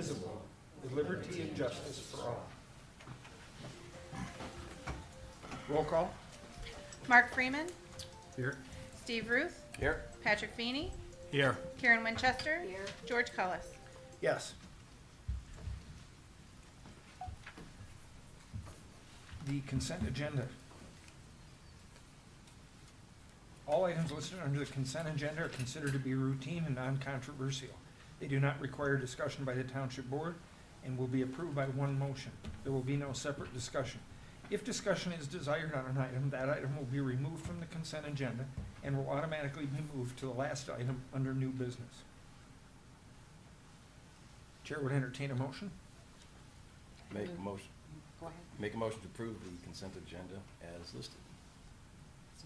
indivisible, with liberty and justice for all. Roll call. Mark Freeman, Here. Steve Ruth, Here. Patrick Feeney, Here. Karen Winchester, George Cullis. Yes. The consent agenda. All items listed under the consent agenda are considered to be routine and non-controversial. They do not require discussion by the Township Board and will be approved by one motion. There will be no separate discussion. If discussion is desired on an item, that item will be removed from the consent agenda and will automatically be moved to the last item under new business. Chair would entertain a motion. Make a motion. Go ahead. Make a motion to approve the consent agenda as listed.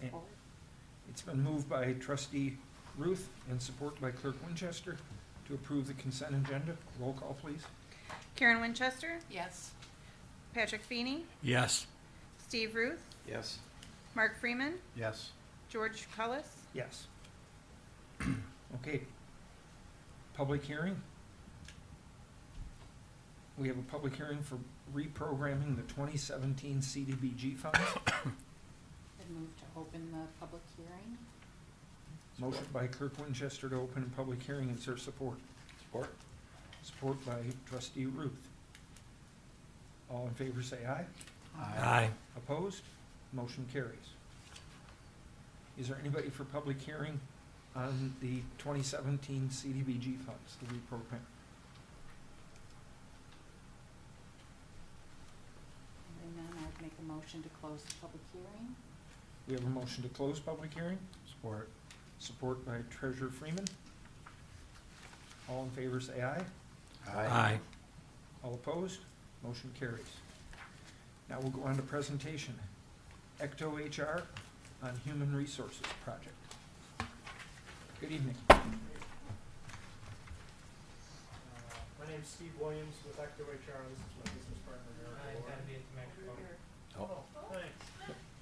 Support. It's been moved by Trustee Ruth and support by Clerk Winchester to approve the consent agenda. Roll call, please. Karen Winchester, Yes. Patrick Feeney, Yes. Steve Ruth, Yes. Mark Freeman, Yes. George Cullis. Yes. Okay. Public hearing. We have a public hearing for reprogramming the 2017 CDBG funds. I'd move to open the public hearing. Motion by Clerk Winchester to open a public hearing. Is there support? Support. Support by Trustee Ruth. All in favor say aye. Aye. Opposed? Motion carries. Is there anybody for public hearing on the 2017 CDBG funds, the reprogram? And then I'd make a motion to close the public hearing. We have a motion to close public hearing. Support. Support by Treasurer Freeman. All in favor say aye. Aye. All opposed? Motion carries. Now we'll go on to presentation. Ecto HR on Human Resources Project. Good evening. My name's Steve Williams with Ecto HR. This is my business partner, Eric Lord. Oh, Thanks.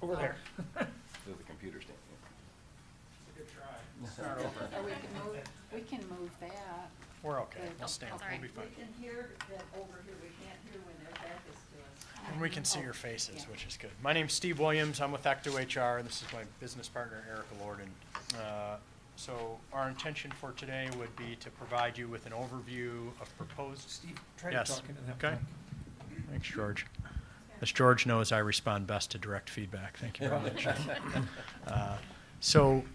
Over there. to the computer stand. It's a good try. Start over. Or we can move that. We're okay. Good. We'll stand. Okay. We'll be fine. We can hear that over here, we can't hear when their back is to us. And we can see Oh, your faces, yeah. which is good. My name's Steve Williams. I'm with Ecto HR. This is my business partner, Eric Lord. So our intention for today would be to provide you with an overview of proposed. Steve, try to Yes. talk into that Okay. mic. Thanks, George. As George knows, I respond best to direct feedback. Thank you very much. So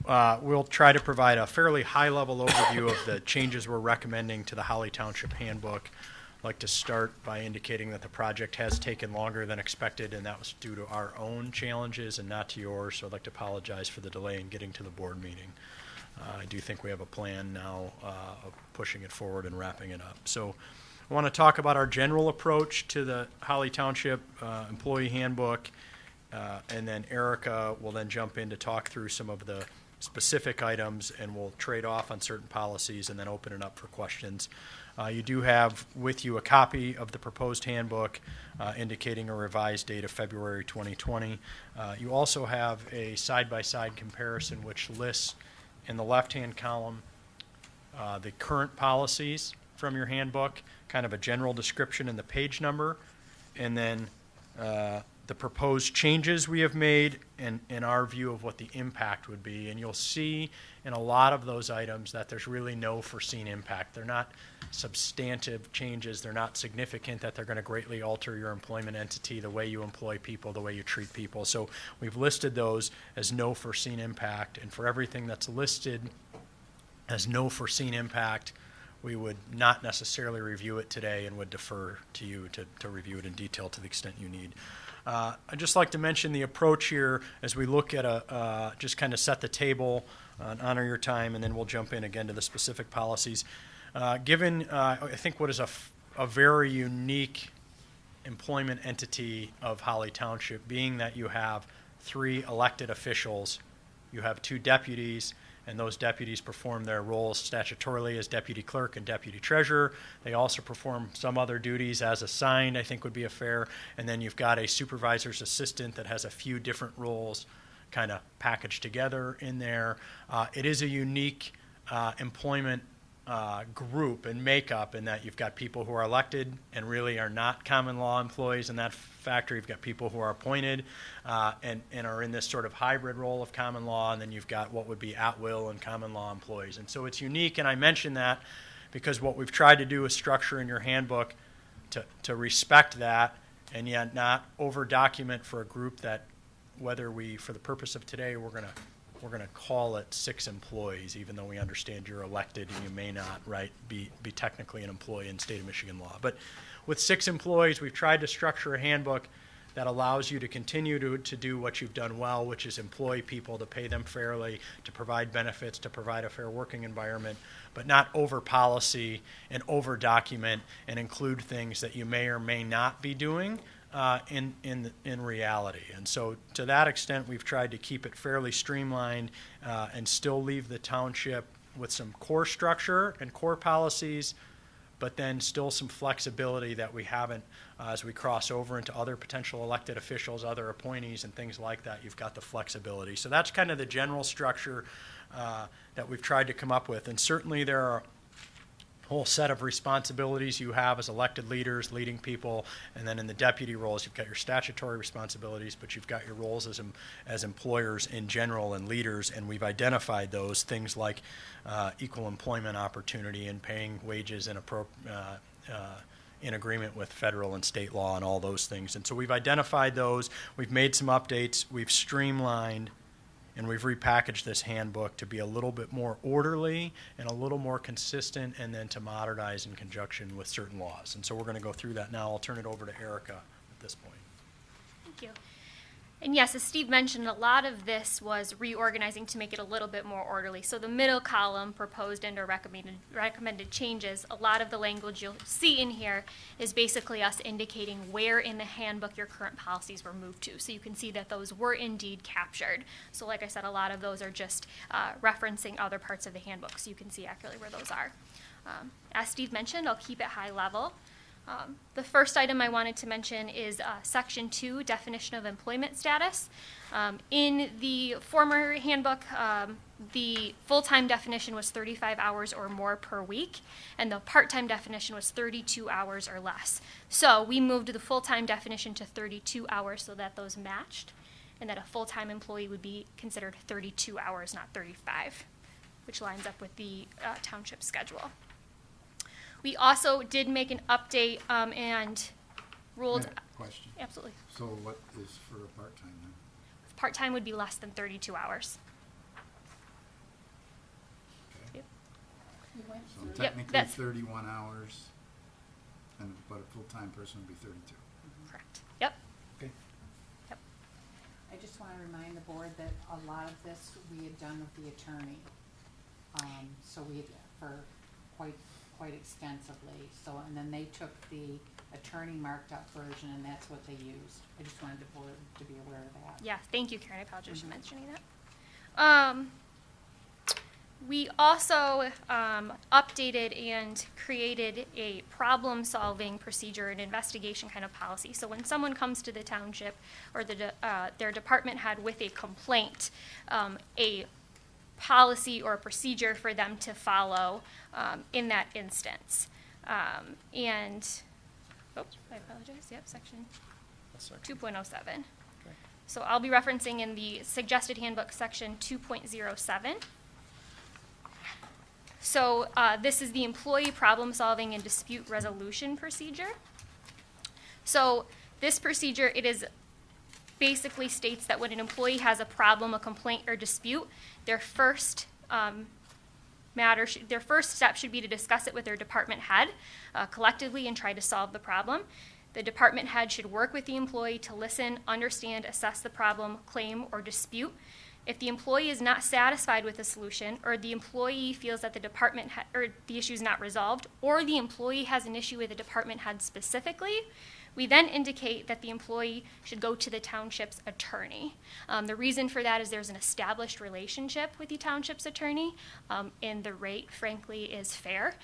we'll try to provide a fairly high-level overview of the changes we're recommending to the Holly Township Handbook. I'd like to start by indicating that the project has taken longer than expected, and that was due to our own challenges and not to yours, so I'd like to apologize for the delay in getting to the board meeting. I do think we have a plan now of pushing it forward and wrapping it up. So I want to talk about our general approach to the Holly Township Employee Handbook, and then Erica will then jump in to talk through some of the specific items, and we'll trade off on certain policies and then open it up for questions. You do have with you a copy of the proposed handbook indicating a revised date of February 2020. You also have a side-by-side comparison which lists in the left-hand column the current policies from your handbook, kind of a general description and the page number, and then the proposed changes we have made and our view of what the impact would be. And you'll see in a lot of those items that there's really no foreseen impact. They're not substantive changes. They're not significant that they're going to greatly alter your employment entity, the way you employ people, the way you treat people. So we've listed those as no foreseen impact. And for everything that's listed as no foreseen impact, we would not necessarily review it today and would defer to you to review it in detail to the extent you need. I'd just like to mention the approach here as we look at just kind of set the table, honor your time, and then we'll jump in again to the specific policies. Given, I think, what is a very unique employment entity of Holly Township, being that you have 3 elected officials, you have 2 deputies, and those deputies perform their roles statutorily as deputy clerk and deputy treasurer. They also perform some other duties as assigned, I think would be a fair. And then you've got a supervisor's assistant that has a few different roles kind of packaged together in there. It is a unique employment group and makeup in that you've got people who are elected and really are not common law employees in that factor. You've got people who are appointed and are in this sort of hybrid role of common law, and then you've got what would be at-will and common law employees. And so it's unique, and I mention that because what we've tried to do is structure in your handbook to respect that and yet not over-document for a group that, whether we, for the purpose of today, we're going to call it 6 employees, even though we understand you're elected and you may not, right, be technically an employee in state of Michigan law. But with 6 employees, we've tried to structure a handbook that allows you to continue to do what you've done well, which is employ people, to pay them fairly, to provide benefits, to provide a fair working environment, but not over policy and over document and include things that you may or may not be doing in reality. And so to that extent, we've tried to keep it fairly streamlined and still leave the township with some core structure and core policies, but then still some flexibility that we haven't as we cross over into other potential elected officials, other appointees, and things like that. You've got the flexibility. So that's kind of the general structure that we've tried to come up with. And certainly there are a whole set of responsibilities you have as elected leaders, leading people, and then in the deputy roles, you've got your statutory responsibilities, but you've got your roles as employers in general and leaders, and we've identified those things like equal employment opportunity and paying wages in agreement with federal and state law and all those things. And so we've identified those, we've made some updates, we've streamlined, and we've repackaged this handbook to be a little bit more orderly and a little more consistent, and then to modernize in conjunction with certain laws. And so we're going to go through that now. I'll turn it over to Erica at this point. Thank you. And yes, as Steve mentioned, a lot of this was reorganizing to make it a little bit more orderly. So the middle column, proposed and or recommended changes, a lot of the language you'll see in here is basically us indicating where in the handbook your current policies were moved to. So you can see that those were indeed captured. So like I said, a lot of those are just referencing other parts of the handbook, so you can see accurately where those are. As Steve mentioned, I'll keep it high level. The first item I wanted to mention is Section 2, definition of employment status. In the former handbook, the full-time definition was 35 hours or more per week, and the part-time definition was 32 hours or less. So we moved the full-time definition to 32 hours so that those matched, and that a full-time employee would be considered 32 hours, not 35, which lines up with the township schedule. We also did make an update and ruled. Question. Absolutely. So what is for a part-time then? Part-time would be less than 32 hours. Okay. Yep. You went So through. technically that's- 31 hours, but a full-time person would be 32. Correct. Yep. Okay. Yep. I just want to remind the board that a lot of this we had done with the attorney. So we had, for quite extensively. So, and then they took the attorney marked up version, and that's what they used. I just wanted the board to be aware of that. Yeah. Thank you, Karen. I apologize for mentioning that. We also updated and created a problem-solving procedure, an investigation kind of policy. So when someone comes to the township or their department head with a complaint, a policy or a procedure for them to follow in that instance. And, oops, I apologize. Yep, section That's okay. 2.07. Okay. So I'll be referencing in the suggested handbook section 2.07. So this is the employee problem solving and dispute resolution procedure. So this procedure, it is basically states that when an employee has a problem, a complaint, or dispute, their first step should be to discuss it with their department head collectively and try to solve the problem. The department head should work with the employee to listen, understand, assess the problem, claim, or dispute. If the employee is not satisfied with the solution, or the employee feels that the department or the issue is not resolved, or the employee has an issue with the department head specifically, we then indicate that the employee should go to the township's attorney. The reason for that is there's an established relationship with the township's attorney, and the rate, frankly, is fair,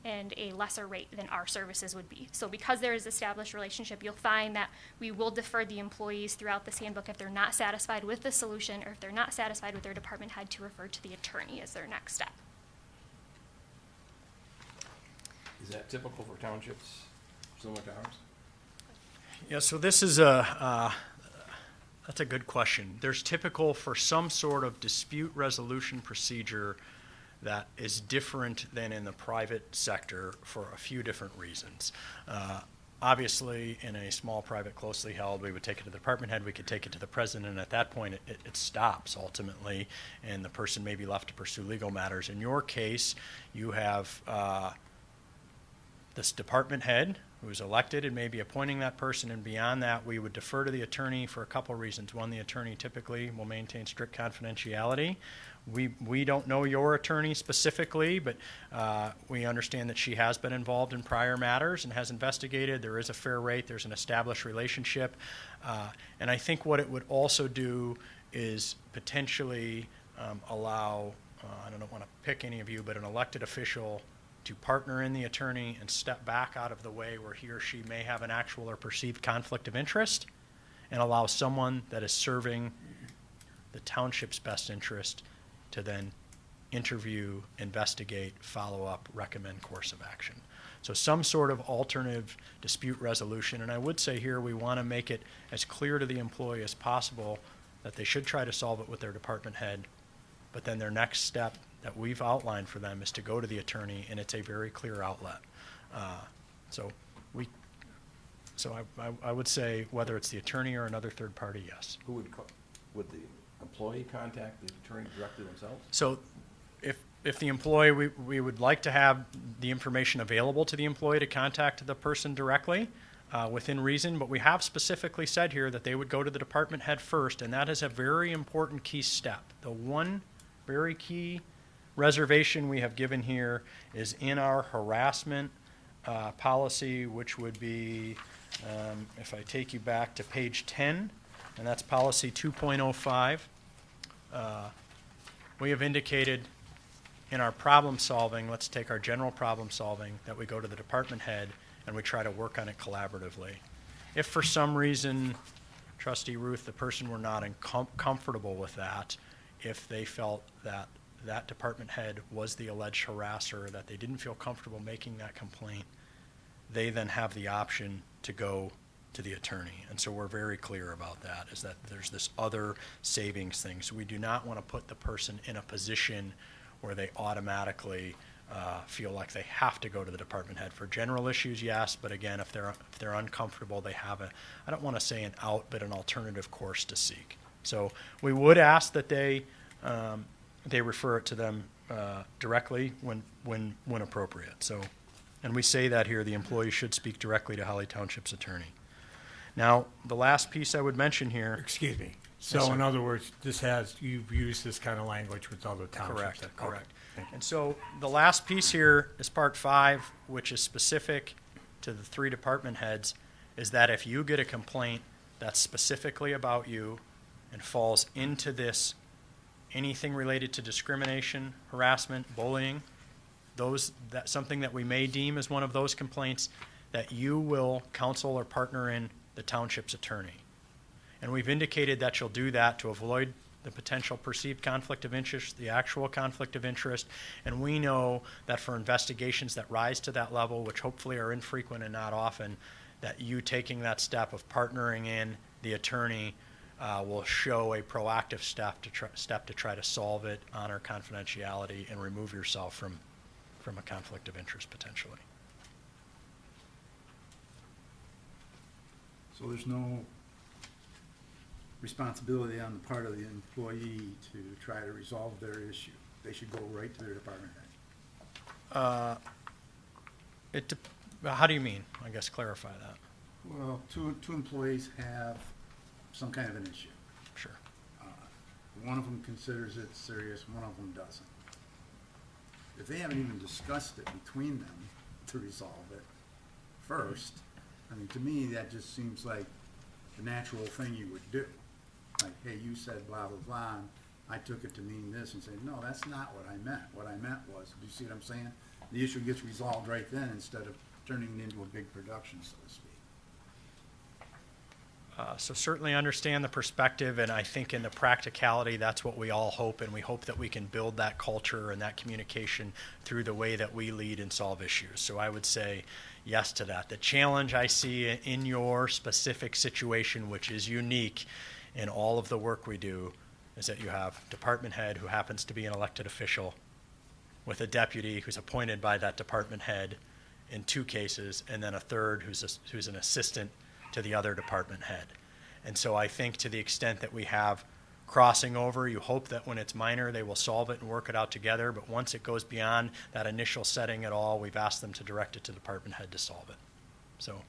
and a lesser rate than our services would be. So because there is established relationship, you'll find that we will defer the employees throughout this handbook if they're not satisfied with the solution, or if they're not satisfied with their department head, to refer to the attorney as their next step. Is that typical for townships similar to ours? Yeah, so this is that's a good question. There's typical for some sort of dispute resolution procedure that is different than in the private sector for a few different reasons. Obviously, in a small, private, closely held, we would take it to the department head, we could take it to the president, and at that point, it stops ultimately, and the person may be left to pursue legal matters. In your case, you have this department head who's elected and maybe appointing that person, and beyond that, we would defer to the attorney for a couple reasons. One, the attorney typically will maintain strict confidentiality. We don't know your attorney specifically, but we understand that she has been involved in prior matters and has investigated. There is a fair rate. There's an established relationship. And I think what it would also do is potentially allow, I don't want to pick any of you, but an elected official to partner in the attorney and step back out of the way where he or she may have an actual or perceived conflict of interest, and allow someone that is serving the township's best interest to then interview, investigate, follow up, recommend course of action. So some sort of alternative dispute resolution. And I would say here we want to make it as clear to the employee as possible that they should try to solve it with their department head, but then their next step that we've outlined for them is to go to the attorney, and it's a very clear outlet. I would say whether it's the attorney or another third party, yes. Who would the employee contact the attorney directly themselves? So if the employee, we would like to have the information available to the employee to contact the person directly within reason, but we have specifically said here that they would go to the department head first, and that is a very important key step. The one very key reservation we have given here is in our harassment policy, which would be, if I take you back to page 10, and that's policy 2.05. We have indicated in our problem solving, let's take our general problem solving, that we go to the department head and we try to work on it collaboratively. If for some reason, Trustee Ruth, the person were not comfortable with that, if they felt that that department head was the alleged harasser, that they didn't feel comfortable making that complaint, they then have the option to go to the attorney. And so we're very clear about that, is that there's this other savings thing. So we do not want to put the person in a position where they automatically feel like they have to go to the department head. For general issues, yes, but again, if they're uncomfortable, they have I don't want to say an out, but an alternative course to seek. So we would ask that they refer it to them directly when appropriate. So, and we say that here, the employee should speak directly to Holly Township's attorney. Now, the last piece I would mention here. Excuse me. Yes, So sir. in other words, you've used this kind of language with other townships? Correct. Okay. Thank you. And so the last piece here is part 5, which is specific to the 3 department heads, is that if you get a complaint that's specifically about you and falls into this, anything related to discrimination, harassment, bullying, something that we may deem as one of those complaints, that you will counsel or partner in the township's attorney. And we've indicated that you'll do that to avoid the potential perceived conflict of interest, the actual conflict of interest. And we know that for investigations that rise to that level, which hopefully are infrequent and not often, that you taking that step of partnering in the attorney will show a proactive step to try to solve it, honor confidentiality, and remove yourself from a conflict of interest potentially. So there's no responsibility on the part of the employee to try to resolve their issue. They should go right to their department head. How do you mean? I guess clarify that. Well, two employees have some kind of an issue. Sure. One of them considers it serious, one of them doesn't. If they haven't even discussed it between them to resolve it first, I mean, to me, that just seems like the natural thing you would do. Like, hey, you said blah, blah, blah, and I took it to mean this, and say, no, that's not what I meant. What I meant was, do you see what I'm saying? The issue gets resolved right then instead of turning it into a big production, so to speak. So certainly understand the perspective, and I think in the practicality, that's what we all hope, and we hope that we can build that culture and that communication through the way that we lead and solve issues. So I would say yes to that. The challenge I see in your specific situation, which is unique in all of the work we do, is that you have department head who happens to be an elected official with a deputy who's appointed by that department head in 2 cases, and then a third who's an assistant to the other department head. And so I think to the extent that we have crossing over, you hope that when it's minor, they will solve it and work it out together. But once it goes beyond that initial setting at all, we've asked them to direct it to the department head to solve it. So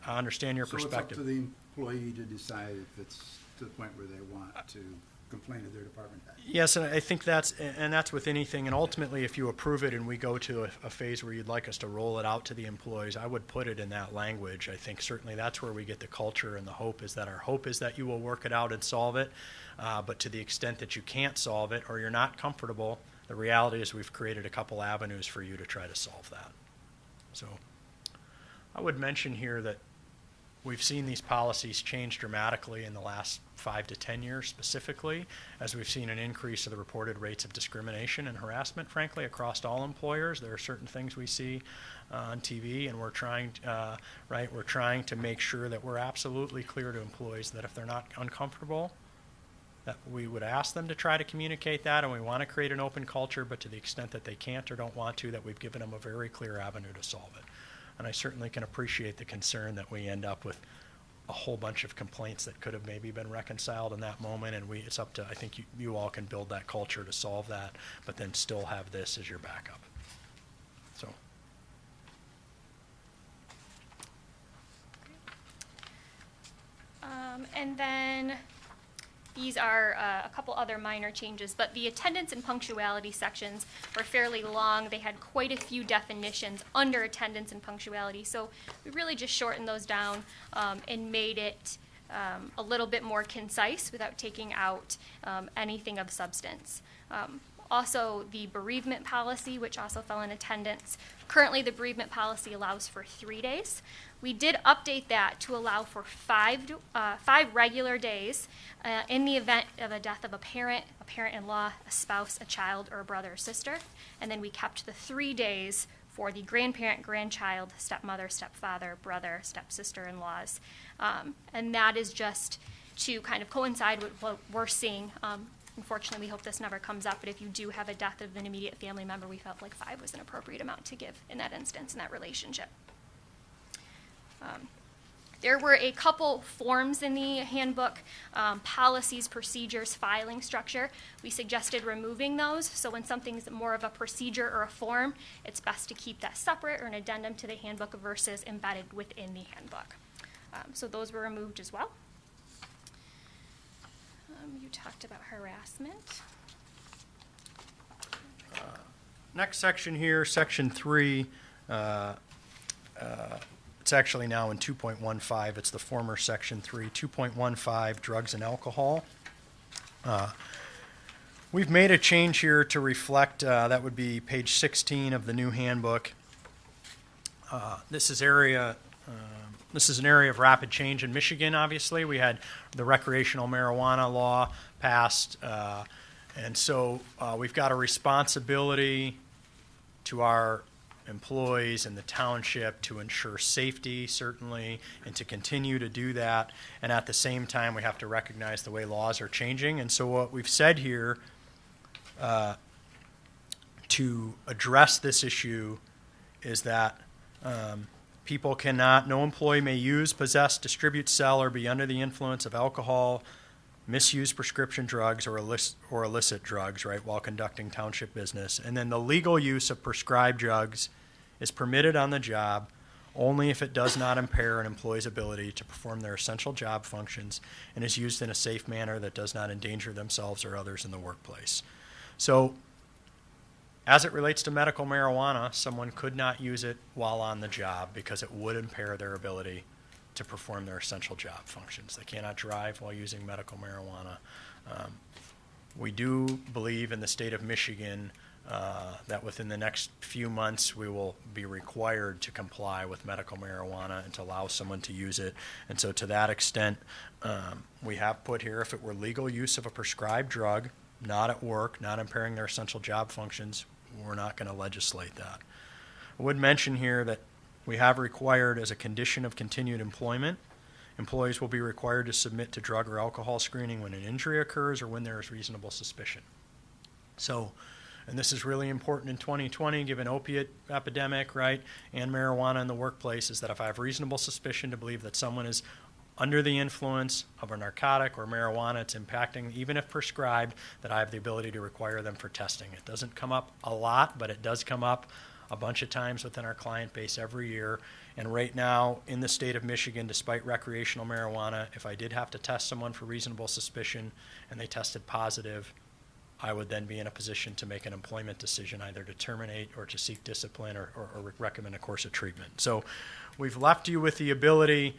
I understand your perspective. So it's up to the employee to decide if it's to the point where they want to complain to their department head. Yes, and I think that's with anything, and ultimately if you approve it and we go to a phase where you'd like us to roll it out to the employees, I would put it in that language. I think certainly that's where we get the culture, and the hope is that you will work it out and solve it, but to the extent that you can't solve it or you're not comfortable, the reality is we've created a couple avenues for you to try to solve that. So I would mention here that we've seen these policies change dramatically in the last 5 to 10 years specifically, as we've seen an increase of the reported rates of discrimination and harassment, frankly, across all employers. There are certain things we see on TV, and we're trying to make sure that we're absolutely clear to employees that if they're not uncomfortable, that we would ask them to try to communicate that, and we want to create an open culture, but to the extent that they can't or don't want to, that we've given them a very clear avenue to solve it. And I certainly can appreciate the concern that we end up with a whole bunch of complaints that could have maybe been reconciled in that moment, and it's up to, I think you all can build that culture to solve that, but then still have this as your backup. So. And then these are a couple other minor changes, but the attendance and punctuality sections were fairly long. They had quite a few definitions under attendance and punctuality, so we really just shortened those down and made it a little bit more concise without taking out anything of substance. Also, the bereavement policy, which also fell in attendance. Currently, the bereavement policy allows for 3 days. We did update that to allow for 5 regular days in the event of a death of a parent-in-law, a spouse, a child, or a brother or sister. And then we kept the 3 days for the grandparent, grandchild, stepmother, stepfather, brother, stepsister-in-laws. And that is just to kind of coincide with what we're seeing. Unfortunately, we hope this never comes up, but if you do have a death of an immediate family member, we felt like 5 was an appropriate amount to give in that instance, in that relationship. There were a couple forms in the handbook, policies, procedures, filing structure. We suggested removing those, so when something's more of a procedure or a form, it's best to keep that separate or an addendum to the handbook versus embedded within the handbook. So those were removed as well. You talked about harassment. Next section here, section 3, it's actually now in 2.15. It's the former section 3, 2.15, drugs and alcohol. We've made a change here to reflect, that would be page 16 of the new handbook. This is an area of rapid change in Michigan, obviously. We had the recreational marijuana law passed, and so we've got a responsibility to our employees in the township to ensure safety, certainly, and to continue to do that. And at the same time, we have to recognize the way laws are changing. And so what we've said here to address this issue is that people cannot, no employee may use, possess, distribute, sell, or be under the influence of alcohol, misuse prescription drugs, or illicit drugs, right, while conducting township business. And then the legal use of prescribed drugs is permitted on the job only if it does not impair an employee's ability to perform their essential job functions and is used in a safe manner that does not endanger themselves or others in the workplace. So, as it relates to medical marijuana, someone could not use it while on the job because it would impair their ability to perform their essential job functions. They cannot drive while using medical marijuana. We do believe in the state of Michigan that within the next few months, we will be required to comply with medical marijuana and to allow someone to use it. And so to that extent, we have put here, if it were legal use of a prescribed drug, not at work, not impairing their essential job functions, we're not going to legislate that. I would mention here that we have required as a condition of continued employment, employees will be required to submit to drug or alcohol screening when an injury occurs or when there is reasonable suspicion. So, and this is really important in 2020, given opiate epidemic, right, and marijuana in the workplace, is that if I have reasonable suspicion to believe that someone is under the influence of a narcotic or marijuana, it's impacting, even if prescribed, that I have the ability to require them for testing. It doesn't come up a lot, but it does come up a bunch of times within our client base every year. And right now, in the state of Michigan, despite recreational marijuana, if I did have to test someone for reasonable suspicion and they tested positive, I would then be in a position to make an employment decision, either to terminate or to seek discipline or recommend a course of treatment. So we've left you with the ability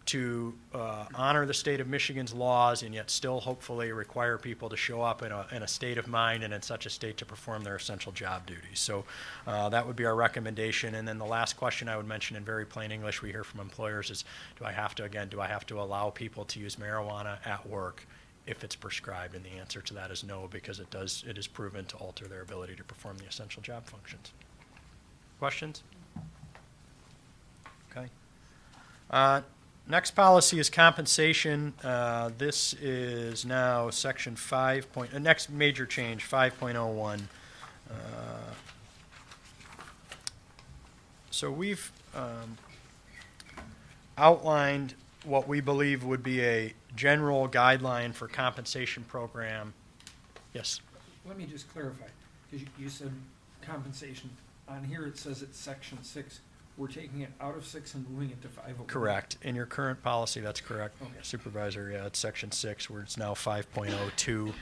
to honor the state of Michigan's laws and yet still hopefully require people to show up in a state of mind and in such a state to perform their essential job duties. So that would be our recommendation. And then the last question I would mention in very plain English we hear from employers is, do I have to allow people to use marijuana at work if it's prescribed? And the answer to that is no, because it is proven to alter their ability to perform the essential job functions. Questions? Okay. Next policy is compensation. This is now section 5. Next major change, 5.01. So we've outlined what we believe would be a general guideline for compensation program. Yes? Let me just clarify, because you said compensation. On here it says it's section 6. We're taking it out of 6 and moving it to 501. Correct. In your current policy, that's correct. Okay. Supervisor, yeah, it's section 6, where it's now 5.02,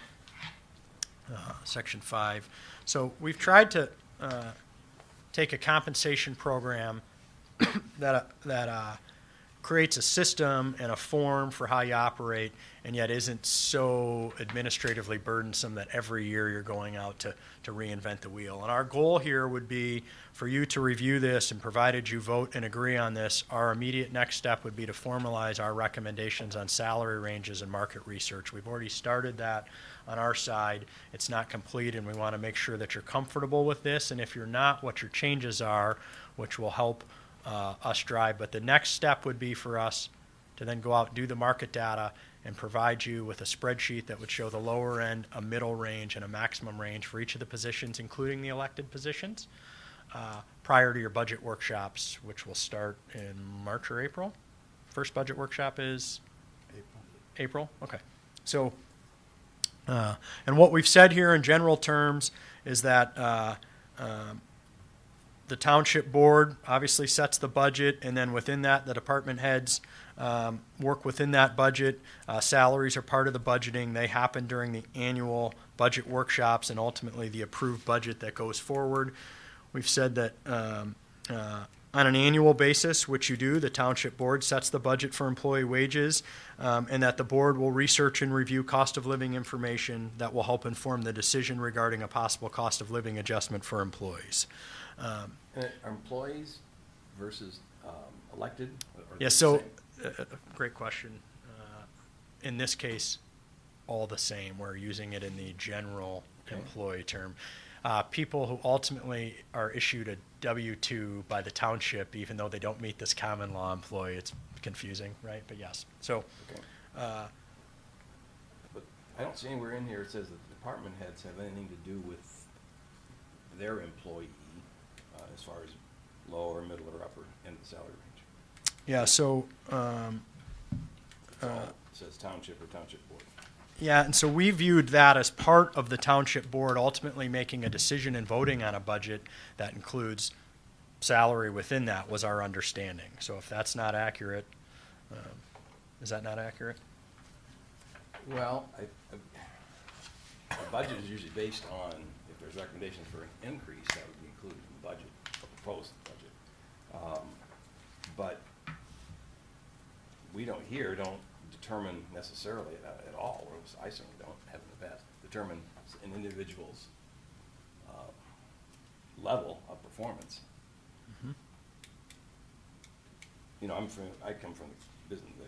section 5. So we've tried to take a compensation program that creates a system and a form for how you operate, and yet isn't so administratively burdensome that every year you're going out to reinvent the wheel. And our goal here would be for you to review this, and provided you vote and agree on this, our immediate next step would be to formalize our recommendations on salary ranges and market research. We've already started that on our side. It's not complete, and we want to make sure that you're comfortable with this, and if you're not, what your changes are, which will help us drive. But the next step would be for us to then go out and do the market data and provide you with a spreadsheet that would show the lower end, a middle range, and a maximum range for each of the positions, including the elected positions, prior to your budget workshops, which will start in March or April. First budget workshop is April? Okay. So, and what we've said here in general terms is that the township board obviously sets the budget, and then within that, the department heads work within that budget. Salaries are part of the budgeting. They happen during the annual budget workshops and ultimately the approved budget that goes forward. We've said that on an annual basis, which you do, the township board sets the budget for employee wages, and that the board will research and review cost of living information that will help inform the decision regarding a possible cost of living adjustment for employees. Are employees versus elected? Or Yeah, the so, same? great question. In this case, all the same. We're using it in the general employee term. People who ultimately are issued a W-2 by the township, even though they don't meet this common law employee, it's confusing, right? But yes. So, Okay. But I don't see anywhere in here it says that the department heads have anything to do with their employee as far as lower, middle, or upper end of the salary range. yeah, so, It's all, it says township or township board. yeah, and so we viewed that as part of the township board ultimately making a decision and voting on a budget that includes salary within that, was our understanding. So if that's not accurate, is that not accurate? Well, the budget is usually based on, if there's recommendations for an increase, that would be included in the budget, or proposed budget. But we don't determine necessarily at all, or I certainly don't, haven't in the past, determine an individual's level of performance. You know, I come from the business, the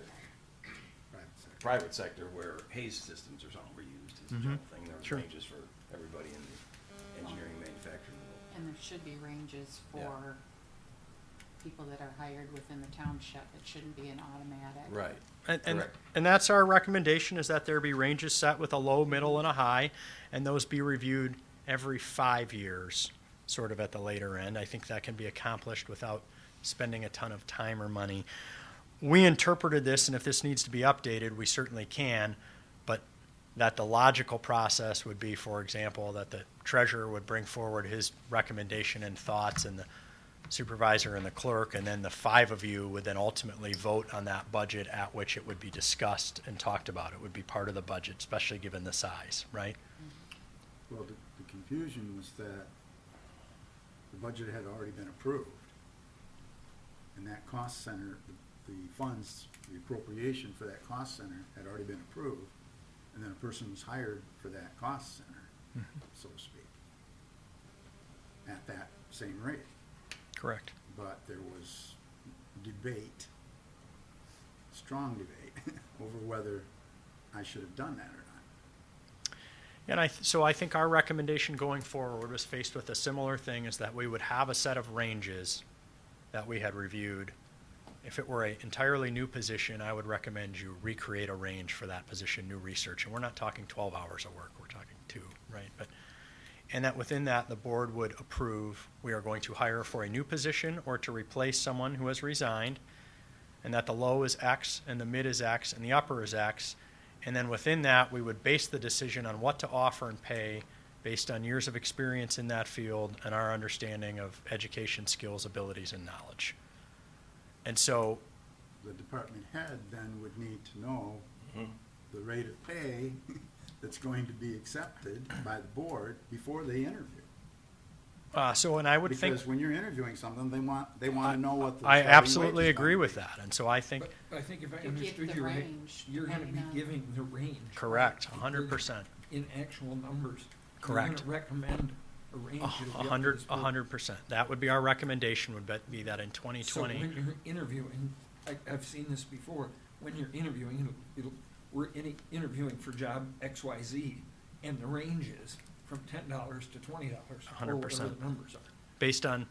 Private sector. private sector where Hayes systems or something were used as a general thing. There was Sure. ranges for everybody in the engineering, manufacturing world. And there should be ranges Yeah. for people that are hired within the township. It shouldn't be an automatic. Right. And Correct. that's our recommendation, is that there be ranges set with a low, middle, and a high, and those be reviewed every 5 years, sort of at the later end. I think that can be accomplished without spending a ton of time or money. We interpreted this, and if this needs to be updated, we certainly can, but that the logical process would be, for example, that the treasurer would bring forward his recommendation and thoughts, and the supervisor and the clerk, and then the 5 of you would then ultimately vote on that budget at which it would be discussed and talked about. It would be part of the budget, especially given the size, right? Well, the confusion was that the budget had already been approved. And that cost center, the funds, the appropriation for that cost center had already been approved. And then a person was hired for that cost center, so to speak, at that same rate. Correct. But there was debate, strong debate, over whether I should have done that or not. And so I think our recommendation going forward was faced with a similar thing, is that we would have a set of ranges that we had reviewed. If it were an entirely new position, I would recommend you recreate a range for that position, new research. And we're not talking 12 hours of work, we're talking 2, right? And that within that, the board would approve, we are going to hire for a new position or to replace someone who has resigned, and that the low is X, and the mid is X, and the upper is X. And then within that, we would base the decision on what to offer and pay based on years of experience in that field and our understanding of education, skills, abilities, and knowledge. And so, The department head then would need to know the rate of pay that's going to be accepted by the board before they interview. and I would think, Because when you're interviewing something, they want to know what the I starting absolutely wage is agree gonna with be. that. And so I think, But I think if I To give understood the you right, range, you're gonna be depending on- giving the range. correct, right? 100%. In actual numbers. Correct. You're gonna recommend a range. It'll be up to 100, this board. 100%. That would be our recommendation, would be that in So 2020. when you're interviewing, I've seen this before, when you're interviewing, we're interviewing for job XYZ, and the range is from $10 to $20, or 100%. whatever the numbers are. Based on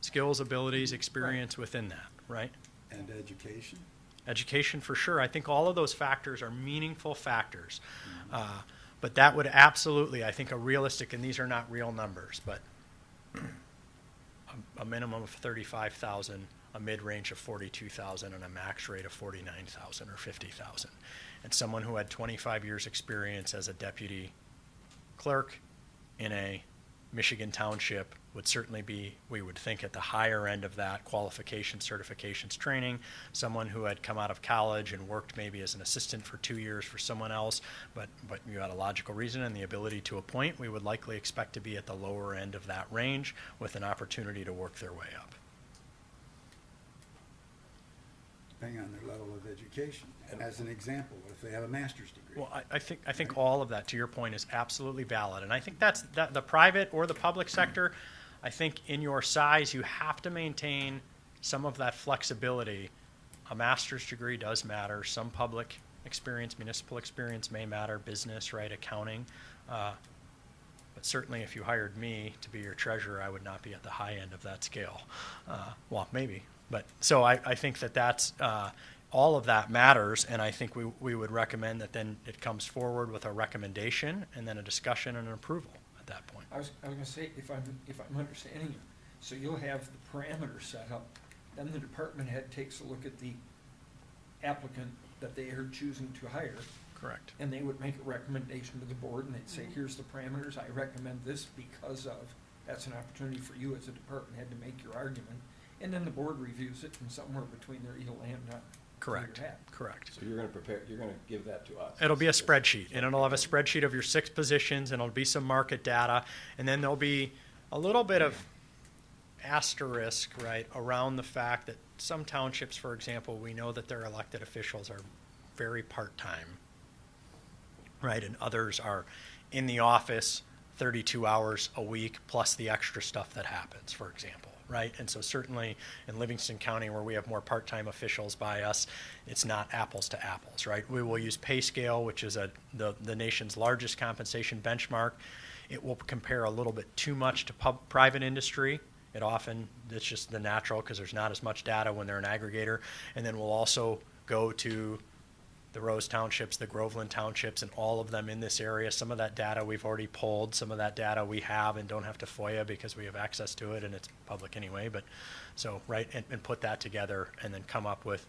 skills, abilities, experience within that, right? And education? Education for sure. I think all of those factors are meaningful factors. But that would absolutely, I think, a realistic, and these are not real numbers, but a minimum of 35,000, a mid-range of 42,000, and a max rate of 49,000 or 50,000. And someone who had 25 years experience as a deputy clerk in a Michigan township would certainly be, we would think, at the higher end of that qualification, certifications, training. Someone who had come out of college and worked maybe as an assistant for 2 years for someone else, but you had a logical reason and the ability to appoint, we would likely expect to be at the lower end of that range with an opportunity to work their way up. Depending on their level of education. As an example, what if they have a master's degree? Well, I think all of that, to your point, is absolutely valid. And I think that's the private or the public sector. I think in your size, you have to maintain some of that flexibility. A master's degree does matter. Some public experience, municipal experience may matter, business, right, accounting. But certainly if you hired me to be your treasurer, I would not be at the high end of that scale. Well, maybe. But so I think that's all of that matters, and I think we would recommend that then it comes forward with a recommendation and then a discussion and an approval at that point. I was gonna say, if I'm understanding you, so you'll have the parameters set up, then the department head takes a look at the applicant that they are choosing to hire, Correct. and they would make a recommendation to the board, and they'd say, here's the parameters, I recommend this because of, that's an opportunity for you as a department head to make your argument, and then the board reviews it, and somewhere between there, you'll land on Correct. your hat. Correct. So you're gonna give that to us? It'll be a spreadsheet, and it'll have a spreadsheet of your 6 positions, and it'll be some market data, and then there'll be a little bit of asterisk, right, around the fact that some townships, for example, we know that their elected officials are very part-time, right, and others are in the office 32 hours a week plus the extra stuff that happens, for example, right? And so certainly in Livingston County, where we have more part-time officials by us, it's not apples to apples, right? We will use pay scale, which is the nation's largest compensation benchmark. It will compare a little bit too much to private industry. It's just the natural, because there's not as much data when they're an aggregator. And then we'll also go to the Rose Townships, the Groveland Townships, and all of them in this area. Some of that data we've already pulled, some of that data we have and don't have to FOIA because we have access to it and it's public anyway. But so, right, and put that together and then come up with,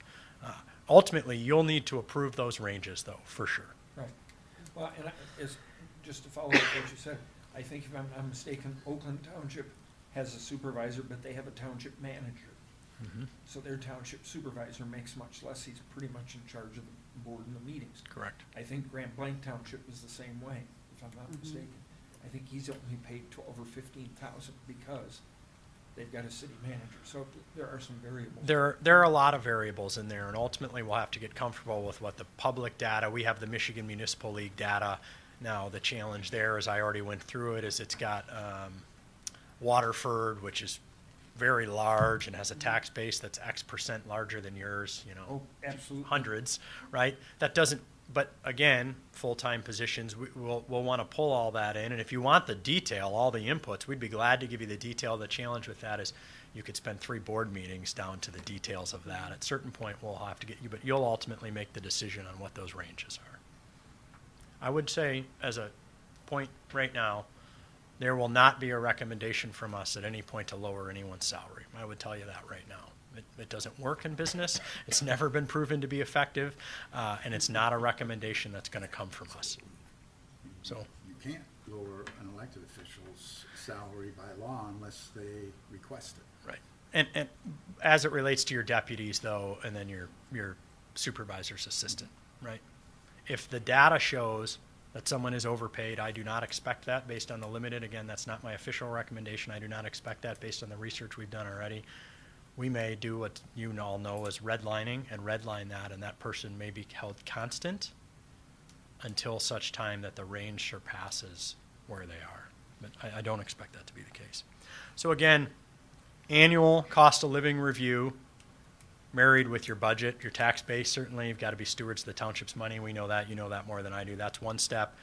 ultimately, you'll need to approve those ranges though, for sure. Right. Well, and just to follow up what you said, I think if I'm not mistaken, Oakland Township has a supervisor, but they have a township manager. Mm-hmm. So their township supervisor makes much less. He's pretty much in charge of the board and the meetings. Correct. I think Grand Blanc Township is the same way, if I'm not Mhm. mistaken. I think he's only paid 12 or 15,000 because they've got a city manager. So there are some variables. There are a lot of variables in there, and ultimately we'll have to get comfortable with what the public data. We have the Michigan Municipal League data. Now the challenge there, as I already went through it, is it's got Waterford, which is very large and has a tax base that's X percent larger than yours, Oh, absolutely. hundreds, right? That doesn't, but again, full-time positions, we'll want to pull all that in. And if you want the detail, all the inputs, we'd be glad to give you the detail. The challenge with that is you could spend 3 board meetings down to the details of that. At a certain point, we'll have to get you, but you'll ultimately make the decision on what those ranges are. I would say, as a point right now, there will not be a recommendation from us at any point to lower anyone's salary. I would tell you that right now. It doesn't work in business. It's never been proven to be effective, and it's not a recommendation that's going to come from us. So You can't lower an elected official's salary by law unless they request it. right, and as it relates to your deputies though, and then your supervisor's assistant, right? If the data shows that someone is overpaid, I do not expect that based on the limited. Again, that's not my official recommendation. I do not expect that based on the research we've done already. We may do what you all know as redlining and redline that, and that person may be held constant until such time that the range surpasses where they are. But I don't expect that to be the case. So again, annual cost of living review married with your budget, your tax base. Certainly you've got to be stewards of the township's money. We know that. You know that more than I do. That's one step.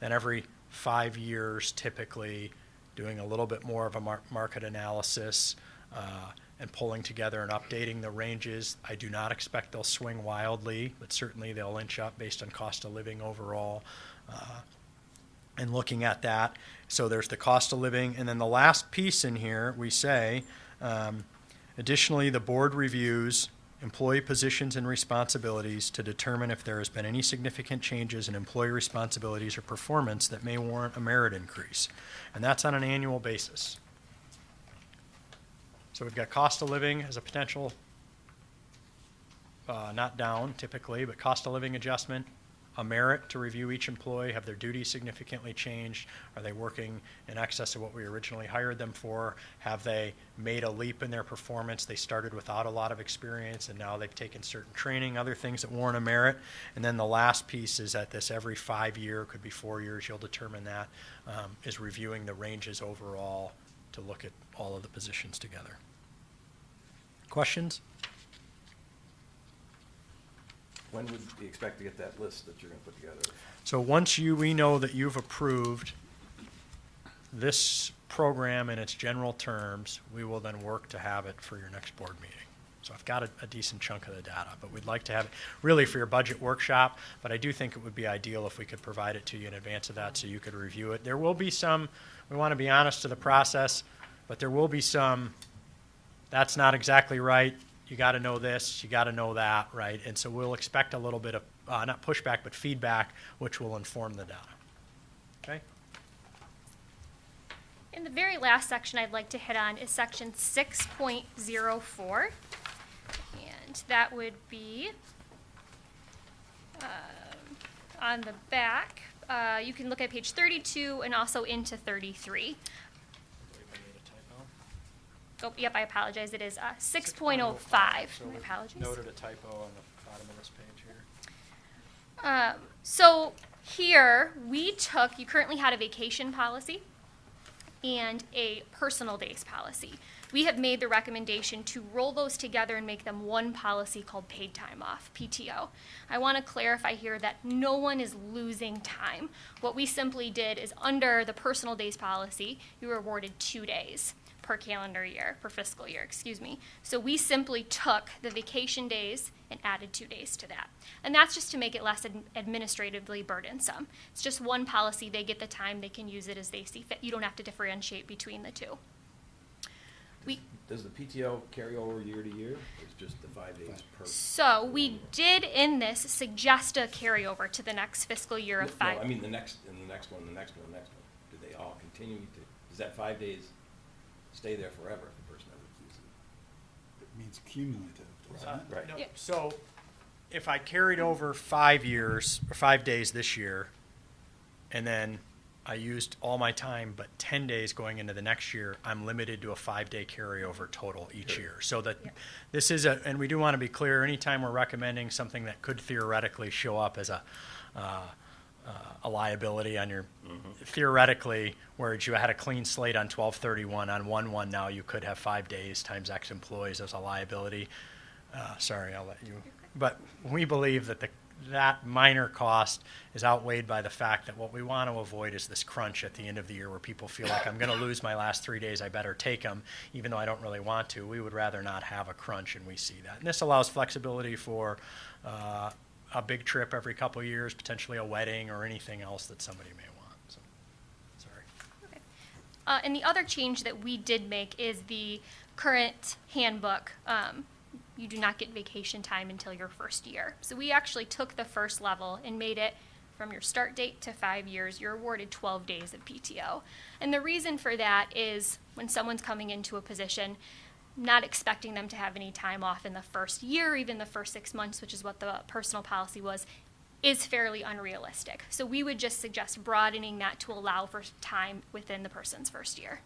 Then every 5 years, typically doing a little bit more of a market analysis and pulling together and updating the ranges. I do not expect they'll swing wildly, but certainly they'll inch up based on cost of living overall. And looking at that, so there's the cost of living. And then the last piece in here, we say, additionally, the board reviews employee positions and responsibilities to determine if there has been any significant changes in employee responsibilities or performance that may warrant a merit increase. And that's on an annual basis. So we've got cost of living as a potential, not down typically, but cost of living adjustment, a merit to review each employee. Have their duties significantly changed? Are they working in excess of what we originally hired them for? Have they made a leap in their performance? They started without a lot of experience and now they've taken certain training, other things that warrant a merit. And then the last piece is that this every 5 year, could be 4 years, you'll determine that, is reviewing the ranges overall to look at all of the positions together. Questions? When would we expect to get that list that you're going to put together? So once we know that you've approved this program in its general terms, we will then work to have it for your next board meeting. So I've got a decent chunk of the data, but we'd like to have it really for your budget workshop, but I do think it would be ideal if we could provide it to you in advance of that so you could review it. There will be some, we want to be honest to the process, but there will be some, that's not exactly right. You got to know this, you got to know that, right? And so we'll expect a little bit of, not pushback, but feedback, which will inform the data. Okay? And the very last section I'd like to hit on is section 6.04. And that would be on the back. You can look at page 32 and also into 33. Oh, yep, I apologize. It is 6.05. So My we've apologies. noted a typo on the bottom of this page here. So here, you currently had a vacation policy and a personal days policy. We have made the recommendation to roll those together and make them one policy called paid time off, PTO. I want to clarify here that no one is losing time. What we simply did is under the personal days policy, you were awarded 2 days per fiscal year, excuse me. So we simply took the vacation days and added 2 days to that. And that's just to make it less administratively burdensome. It's just one policy, they get the time, they can use it as they see fit. You don't have to differentiate between the two. Does the PTO carry over year to year? It's just the 5 days per? So we did in this suggest a carryover to the next fiscal year of 5. No, I mean the next one, the next one, the next one. Do they all continue to, does that 5 days stay there forever if the person ever uses it? It means cumulative, doesn't it? Right. Yeah. So if I carried over 5 years, or 5 days this year, and then I used all my time, but 10 days going into the next year, I'm limited to a 5-day carryover total each year. So that this is and we do want to be clear, anytime we're recommending something that could theoretically show up as a liability on your, theoretically, whereas you had a clean slate on 12/31, on 1/1 now you could have 5 days times X employees as a liability. Sorry, I'll let you. But we believe that that minor cost is outweighed by the fact that what we want to avoid is this crunch at the end of the year where people feel like I'm going to lose my last 3 days, I better take them, even though I don't really want to. We would rather not have a crunch, and we see that. And this allows flexibility for a big trip every couple of years, potentially a wedding or anything else that somebody may want. So, sorry. Okay. And the other change that we did make is the current handbook. You do not get vacation time until your first year. So we actually took the first level and made it from your start date to 5 years, you're awarded 12 days of PTO. And the reason for that is when someone's coming into a position, not expecting them to have any time off in the first year, even the first 6 months, which is what the personal policy was, is fairly unrealistic. So we would just suggest broadening that to allow for time within the person's first year.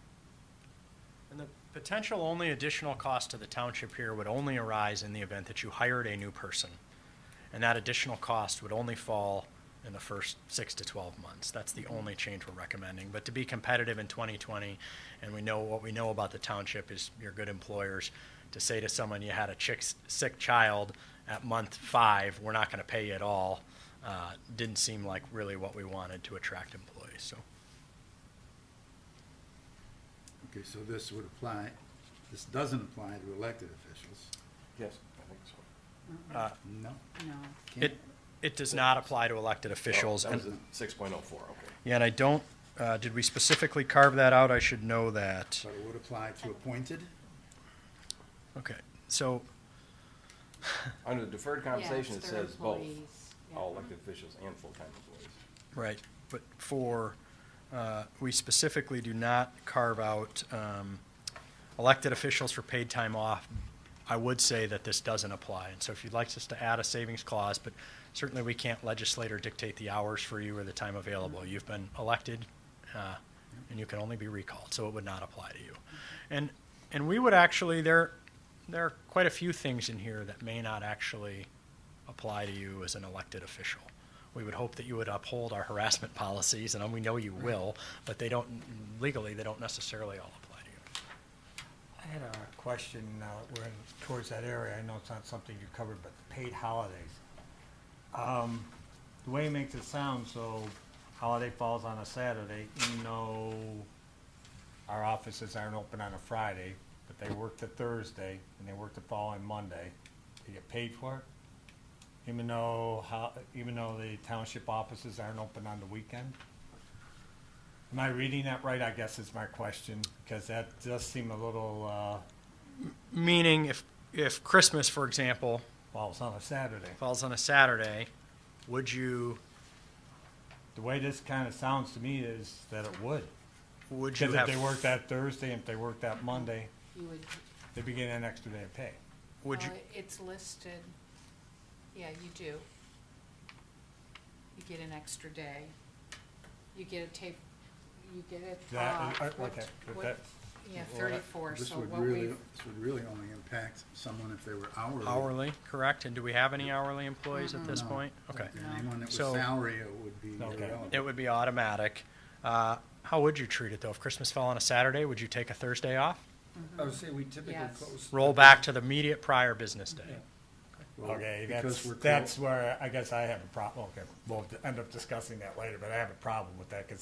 And the potential only additional cost to the township here would only arise in the event that you hired a new person. And that additional cost would only fall in the first 6 to 12 months. That's the only change we're recommending. But to be competitive in 2020, and we know what we know about the township is you're good employers, to say to someone you had a sick child at month 5, we're not going to pay you at all, didn't seem like really what we wanted to attract employees. So. Okay, so this would apply, this doesn't apply to elected officials. Yes, I think so. No. No. It does not apply to elected officials. That was And, in 6.04, okay. yeah, and I don't, did we specifically carve that out? I should know that. But it would apply to appointed? Okay, so, Under the deferred compensation, it Yes, they're says both, employees, yeah. all elected officials and full-time employees. right, but for, we specifically do not carve out elected officials for paid time off. I would say that this doesn't apply. And so if you'd like us to add a savings clause, but certainly we can't legislate or dictate the hours for you or the time available. You've been elected, and you can only be recalled, so it would not apply to you. And we would actually, there are quite a few things in here that may not actually apply to you as an elected official. We would hope that you would uphold our harassment policies, and we know you will, but they don't, legally, they don't necessarily all apply to you. I had a question, we're in towards that area, I know it's not something you covered, but paid holidays. The way it makes it sound, so holiday falls on a Saturday, even though our offices aren't open on a Friday, but they work the Thursday and they work the following Monday, they get paid for it? Even though the township offices aren't open on the weekend? Am I reading that right, I guess is my question, because that does seem a little, Meaning if Christmas, for example, falls on a Saturday. falls on a Saturday, would you The way this kind of sounds to me is that it would. Would you Because if have, they work that Thursday, if they work that Monday, You would, they'd be getting an extra day of pay. would you, it's listed, yeah, you do. You get an extra day. You get a tape, you get it, That, what- okay, but what- that, Yeah, Well, that- 34, This so would what really, we've, this would really only impact someone if they were hourly. Hourly, correct? And do we have any hourly employees at this No. point? Okay. And anyone that was So- salary, it would be Okay. irrelevant. It would be automatic. How would you treat it, though? If Christmas fell on a Saturday, would you take a Thursday off? I would say we typically Yes. close. Roll back to the immediate prior business day? Yeah. Well, Okay, because we're that's where I guess I have a problem, okay, we'll end up discussing that later, but I have a problem with that, because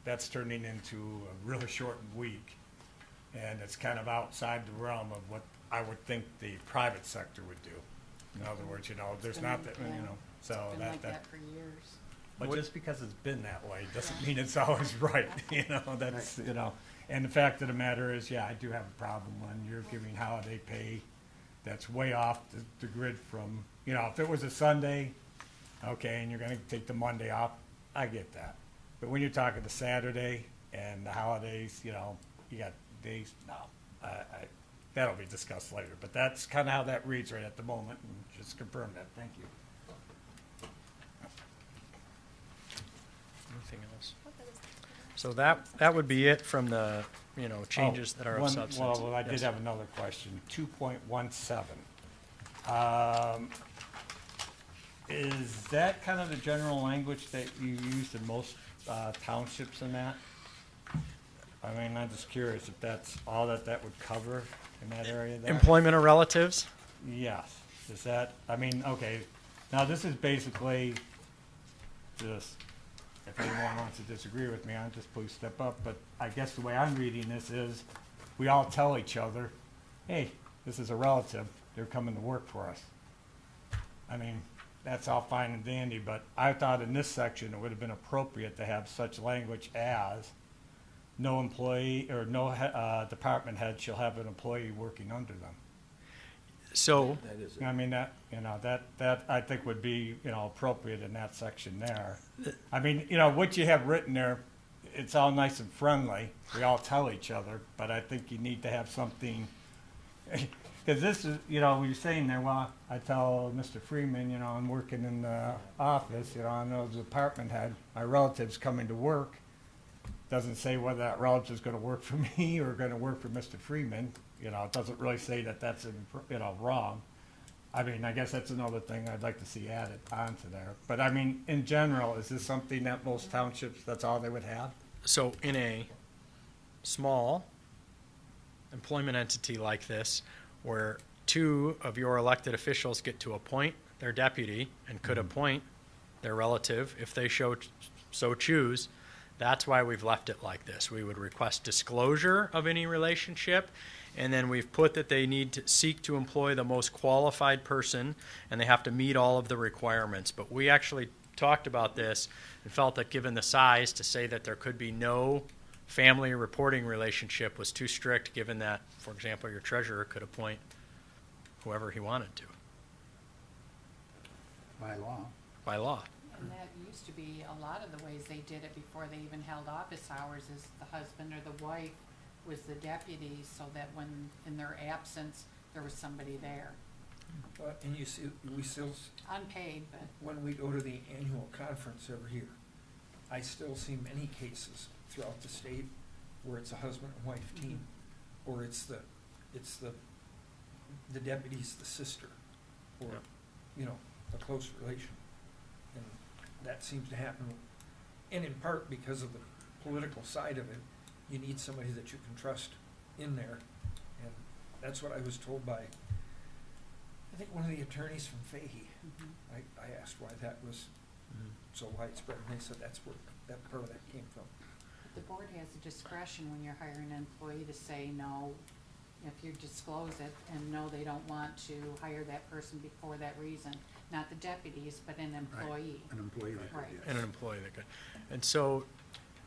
that's turning into a really shortened week. And it's kind of outside the realm of what I would think the private sector would do. In other words, there's not that, so been like that for years. But just because it's been that way doesn't mean it's always right, that's, and the fact of the matter is, yeah, I do have a problem when you're giving holiday pay that's way off the grid from, if it was a Sunday, okay, and you're gonna take the Monday off, I get that. But when you're talking the Saturday and the holidays, you got days, no, that'll be discussed later, but that's kinda how that reads right at the moment, and just confirm that, thank you. Anything else? So that would be it from the, changes that are of One- substance. Well, I did Yes. have another question. 2.17. Is that kind of the general language that you use in most townships in that? I mean, I'm just curious if that's all that would cover in that area there? Employment of relatives? Yes. Is that, okay, now this is basically just, if anyone wants to disagree with me, just please step up, but I guess the way I'm reading this is, we all tell each other, hey, this is a relative, they're coming to work for us. That's all fine and dandy, but I thought in this section, it would have been appropriate to have such language as, no employee, or no department head shall have an employee working under them. So, That is, That I think would be, appropriate in that section there. What you have written there, it's all nice and friendly. We all tell each other, but I think you need to have something, because this is, when you're saying there, well, I tell Mr. Freeman, I'm working in the office, I know the department head, my relative's coming to work. Doesn't say whether that relative's gonna work for me or gonna work for Mr. Freeman. It doesn't really say that that's, wrong. I guess that's another thing I'd like to see added onto there. But in general, is this something that most townships, that's all they would have? so in a small employment entity like this, where two of your elected officials get to appoint their deputy and could appoint their relative if they so choose, that's why we've left it like this. We would request disclosure of any relationship, and then we've put that they need to seek to employ the most qualified person, and they have to meet all of the requirements. But we actually talked about this and felt that given the size, to say that there could be no family reporting relationship was too strict, given that, for example, your treasurer could appoint whoever he wanted to, By law. by law. And that used to be a lot of the ways they did it before they even held office hours, is the husband or the wife was the deputy, so that when, in their absence, there was somebody there. And you see, we still, Unpaid, but when we go to the annual conference every year, I still see many cases throughout the state where it's a husband and wife team, or it's the deputy's the sister, or, a close relation. And that seems to happen, and in part because of the political side of it, you need somebody that you can trust in there. And that's what I was told by, I think, one of the attorneys from Fahey. I asked why that was so widespread, and they said that's where that part of that came from. the board has the discretion when you're hiring an employee to say no, if you disclose it, and no, they don't want to hire that person before that reason. Not the deputies, but an employee. An employee record, Right. yes. And an employee that could. And so, So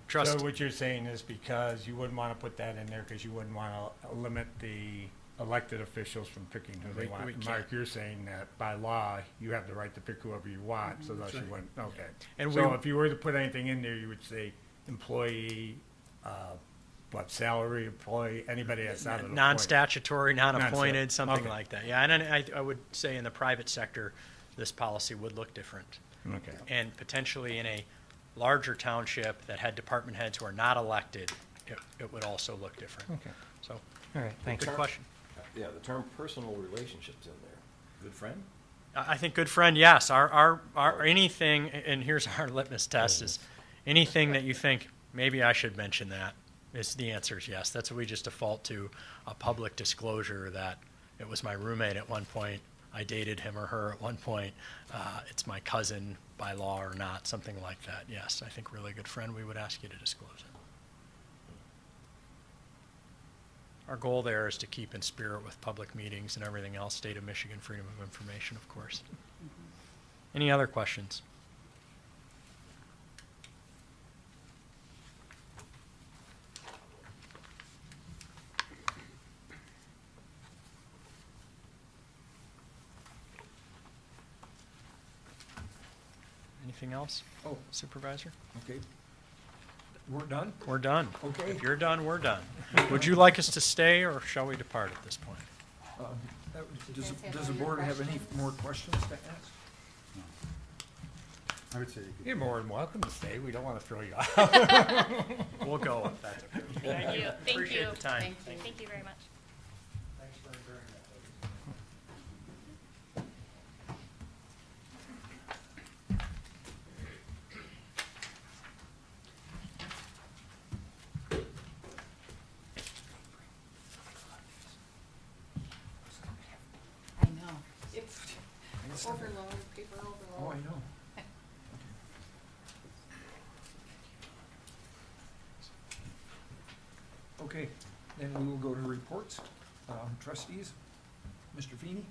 trust, what you're saying is because you wouldn't want to put that in there because you wouldn't want to limit the elected officials from picking who they We want. can't. Mark, you're saying that by law, you have the right to pick whoever you want, so thus you right. wouldn't, okay. And So we- if you were to put anything in there, you would say employee, salary employee, anybody that's not an employee. non-statutory, non-appointed, Non-stat- something okay. like that. Yeah, and then I would say in the private sector, this policy would look different. Okay. And potentially in a larger township that had department heads who are not elected, it would also look different. Okay. So, All right, thanks. good question. Yeah, the term personal relationships in there. Good friend? I think good friend, yes. Our anything, and here's our litmus test, is anything that you think, maybe I should mention that, is the answer is yes. That's what we just default to, a public disclosure that it was my roommate at one point, I dated him or her at one point, it's my cousin by law or not, something like that. Yes, I think really good friend, we would ask you to disclose it. Our goal there is to keep in spirit with public meetings and everything else, state of Michigan freedom of information, of course. Any other questions? Anything else, Oh, Supervisor? okay. We're done? We're done. Okay. If you're done, we're done. Would you like us to stay, or shall we depart at this point? Does the board have any more questions to ask? I would say you could. You're more than welcome to stay. We don't want to throw you out. We'll go if that's okay. Thank you. Thank Appreciate you. the time. Thank you. Thank you very much. Thanks for enduring I know, it's overload, paper overload. Oh, I know. Okay, then we will go to reports. Trustees, Mr. Feeney?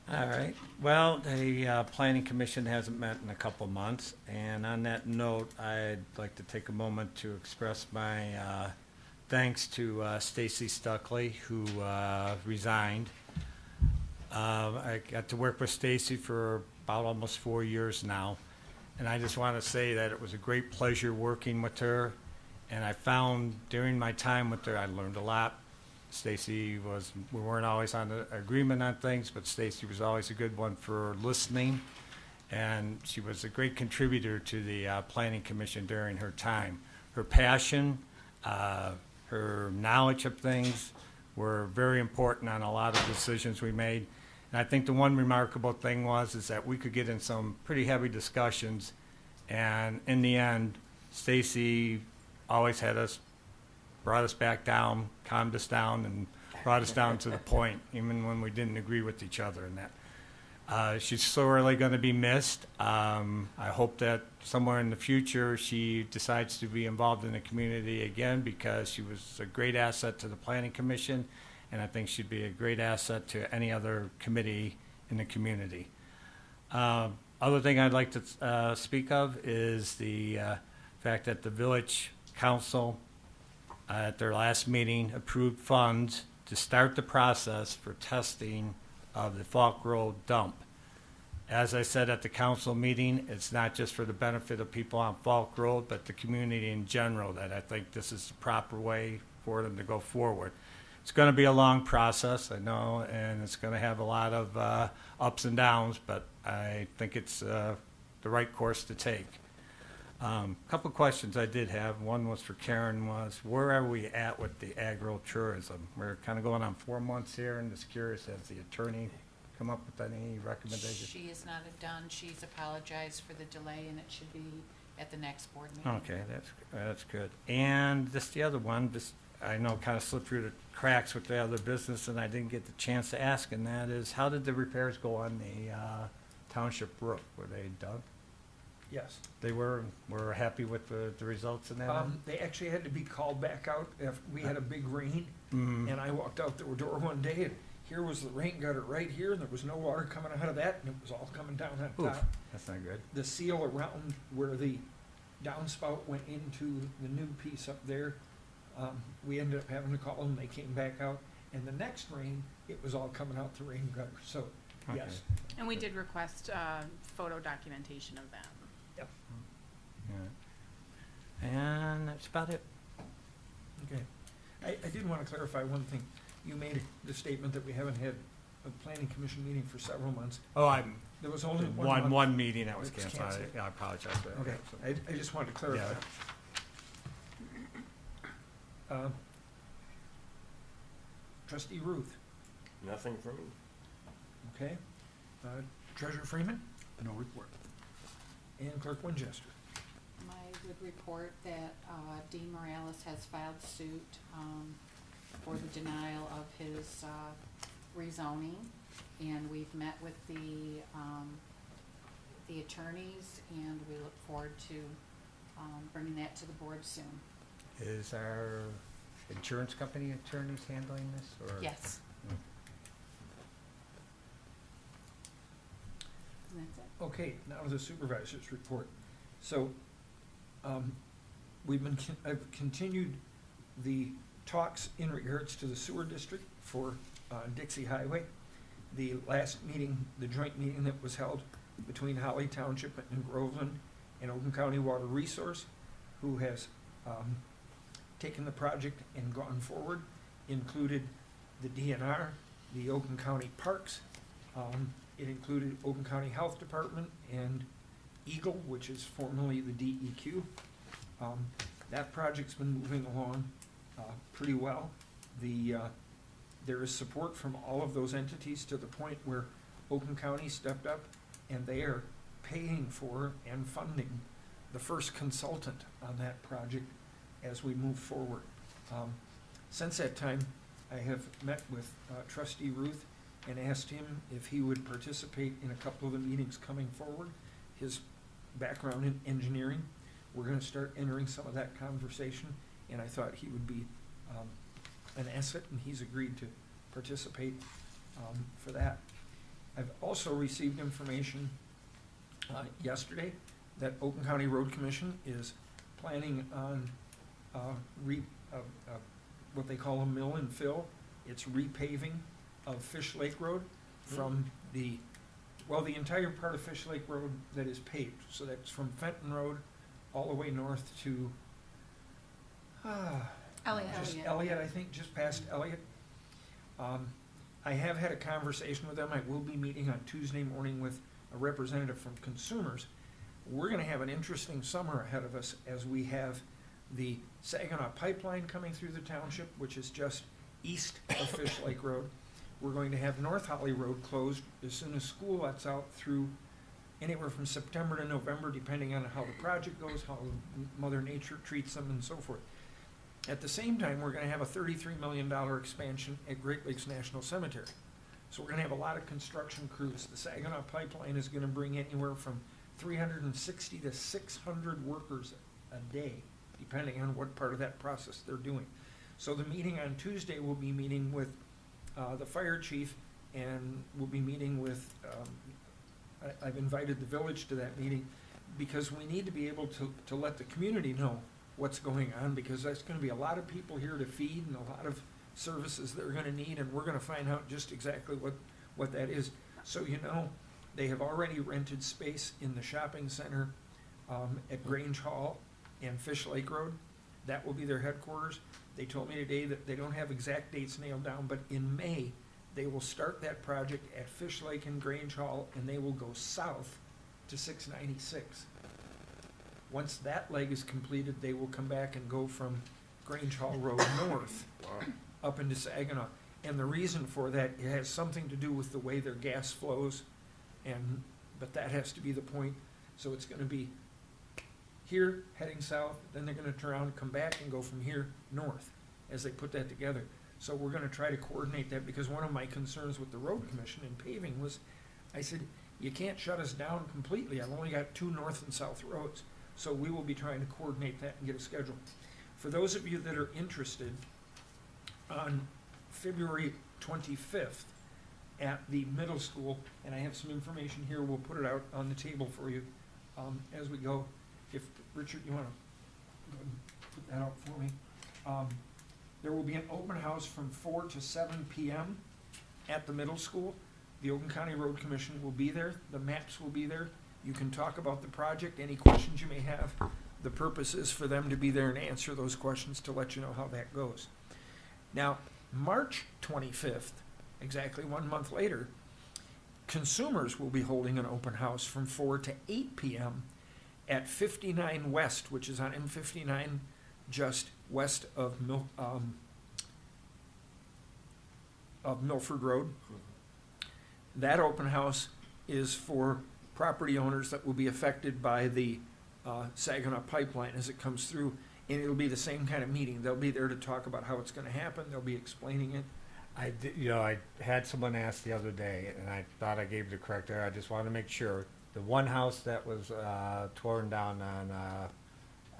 All right. Well, the Planning Commission hasn't met in a couple of months, and on that note, I'd like to take a moment to express my thanks to Stacy Stuckley, who resigned. I got to work with Stacy for about almost 4 years now, and I just want to say that it was a great pleasure working with her, and I found during my time with her, I learned a lot. Stacy we weren't always on the agreement on things, but Stacy was always a good one for listening, and she was a great contributor to the Planning Commission during her time. Her passion, her knowledge of things were very important on a lot of decisions we made. And I think the one remarkable thing is that we could get in some pretty heavy discussions, and in the end, Stacy always brought us back down, calmed us down, and brought us down to the point, even when we didn't agree with each other. And that she's sorely going to be missed. I hope that somewhere in the future she decides to be involved in the community again, because she was a great asset to the Planning Commission, and I think she'd be a great asset to any other committee in the community. Other thing I'd like to speak of is the fact that the Village Council at their last meeting approved funds to start the process for testing of the Falk Road dump. As I said at the council meeting, it's not just for the benefit of people on Falk Road, but the community in general, that I think this is the proper way for them to go forward. It's going to be a long process, I know, and it's going to have a lot of ups and downs, but I think it's the right course to take. Couple questions I did have. One was for Karen, was where are we at with the agro-tourism? We're kind of going on 4 months here, and just curious, has the attorney come up with any recommendations? She is not done, she's apologized for the delay, and it should be at the next board meeting. Okay, that's good. And just the other one, just I know kind of slipped through the cracks with the other business, and I didn't get the chance to ask, and that is, how did the repairs go on the Township roof? Were they done? Yes. They were happy with the results in that? They actually had to be called back out after we had a big rain, Mhm. and I walked out the door one day, and here was the rain gutter right here, and there was no water coming out of that, and it was all coming down on Oof, top. that's not good. The seal around where the downspout went into the new piece up there, we ended up having to call them, they came back out, and the next rain, it was all coming out the rain gutter, so, yes. And we did request photo documentation of that. Yep. Yeah. And that's about it. Okay. I did want to clarify one thing. You made the statement that we haven't had a planning commission meeting for several months. Oh, There was only one month. one meeting that was It was canceled. canceled. I apologize for that. Okay, I just wanted to clarify. Trustee Ruth, Nothing from me. okay? Treasurer Freeman No report. and Clerk Winchester. I would report that Dean Morales has filed suit for the denial of his rezoning, and we've met with the attorneys, and we look forward to bringing that to the board soon. Is our insurance company attorneys handling this, or? Yes. And that's it. Okay, now the supervisor's report. So, I've continued the talks in regards to the sewer district for Dixie Highway. The last meeting, the joint meeting that was held between Holly Township and Groveland and Oakland County Water Resource, who has taken the project and gone forward, included the DNR, the Oakland County Parks. It included Oakland County Health Department and Eagle, which is formerly the DEQ. That project's been moving along pretty well. There is support from all of those entities to the point where Oakland County stepped up and they are paying for and funding the first consultant on that project as we move forward. Since that time, I have met with Trustee Ruth and asked him if he would participate in a couple of the meetings coming forward. His background in engineering, we're gonna start entering some of that conversation, and I thought he would be an asset, and he's agreed to participate for that. I've also received information yesterday that Oakland County Road Commission is planning on what they call a mill and fill. It's repaving of Fish Lake Road from the entire part of Fish Lake Road that is paved. So that's from Fenton Road all the way north to just Elliott, I think, just past Elliott. I have had a conversation with them. I will be meeting on Tuesday morning with a representative from Consumers. We're gonna have an interesting summer ahead of us as we have the Saginaw Pipeline coming through the township, which is just east of Fish Lake Road. We're going to have North Holly Road closed as soon as school lets out through anywhere from September to November, depending on how the project goes, how Mother Nature treats them, and so forth. At the same time, we're gonna have a $33 million expansion at Great Lakes National Cemetery. So we're gonna have a lot of construction crews. The Saginaw Pipeline is gonna bring anywhere from 360 to 600 workers a day, depending on what part of that process they're doing. So the meeting on Tuesday, we'll be meeting with the fire chief, and we'll be meeting with, I've invited the village to that meeting, because we need to be able to let the community know what's going on, because there's gonna be a lot of people here to feed and a lot of services they're gonna need, and we're gonna find out just exactly what that is. So they have already rented space in the shopping center at Grange Hall and Fish Lake Road. That will be their headquarters. They told me today that they don't have exact dates nailed down, but in May, they will start that project at Fish Lake and Grange Hall, and they will go south to 696. Once that leg is completed, they will come back and go from Grange Hall Road north up into Saginaw. And the reason for that, it has something to do with the way their gas flows, but that has to be the point. So it's gonna be here, heading south, then they're gonna turn around, come back, and go from here north as they put that together. So we're gonna try to coordinate that, because one of my concerns with the road commission and paving was, I said, you can't shut us down completely. I've only got 2 north and south roads. So we will be trying to coordinate that and get a schedule. For those of you that are interested, on February 25th at the middle school, and I have some information here, we'll put it out on the table for you as we go. If, Richard, you wanna go ahead and put that out for me? There will be an open house from 4 to 7 p.m. at the middle school. The Oakland County Road Commission will be there, the maps will be there. You can talk about the project, any questions you may have. The purpose is for them to be there and answer those questions to let you know how that goes. Now, March 25th, exactly 1 month later, Consumers will be holding an open house from 4 to 8 p.m. at 59 West, which is on M59 just west of Milford Road. That open house is for property owners that will be affected by the Saginaw pipeline as it comes through, and it'll be the same kind of meeting. They'll be there to talk about how it's gonna happen, they'll be explaining it. I had someone ask the other day, and I thought I gave the correct answer. I just wanted to make sure. The one house that was torn down on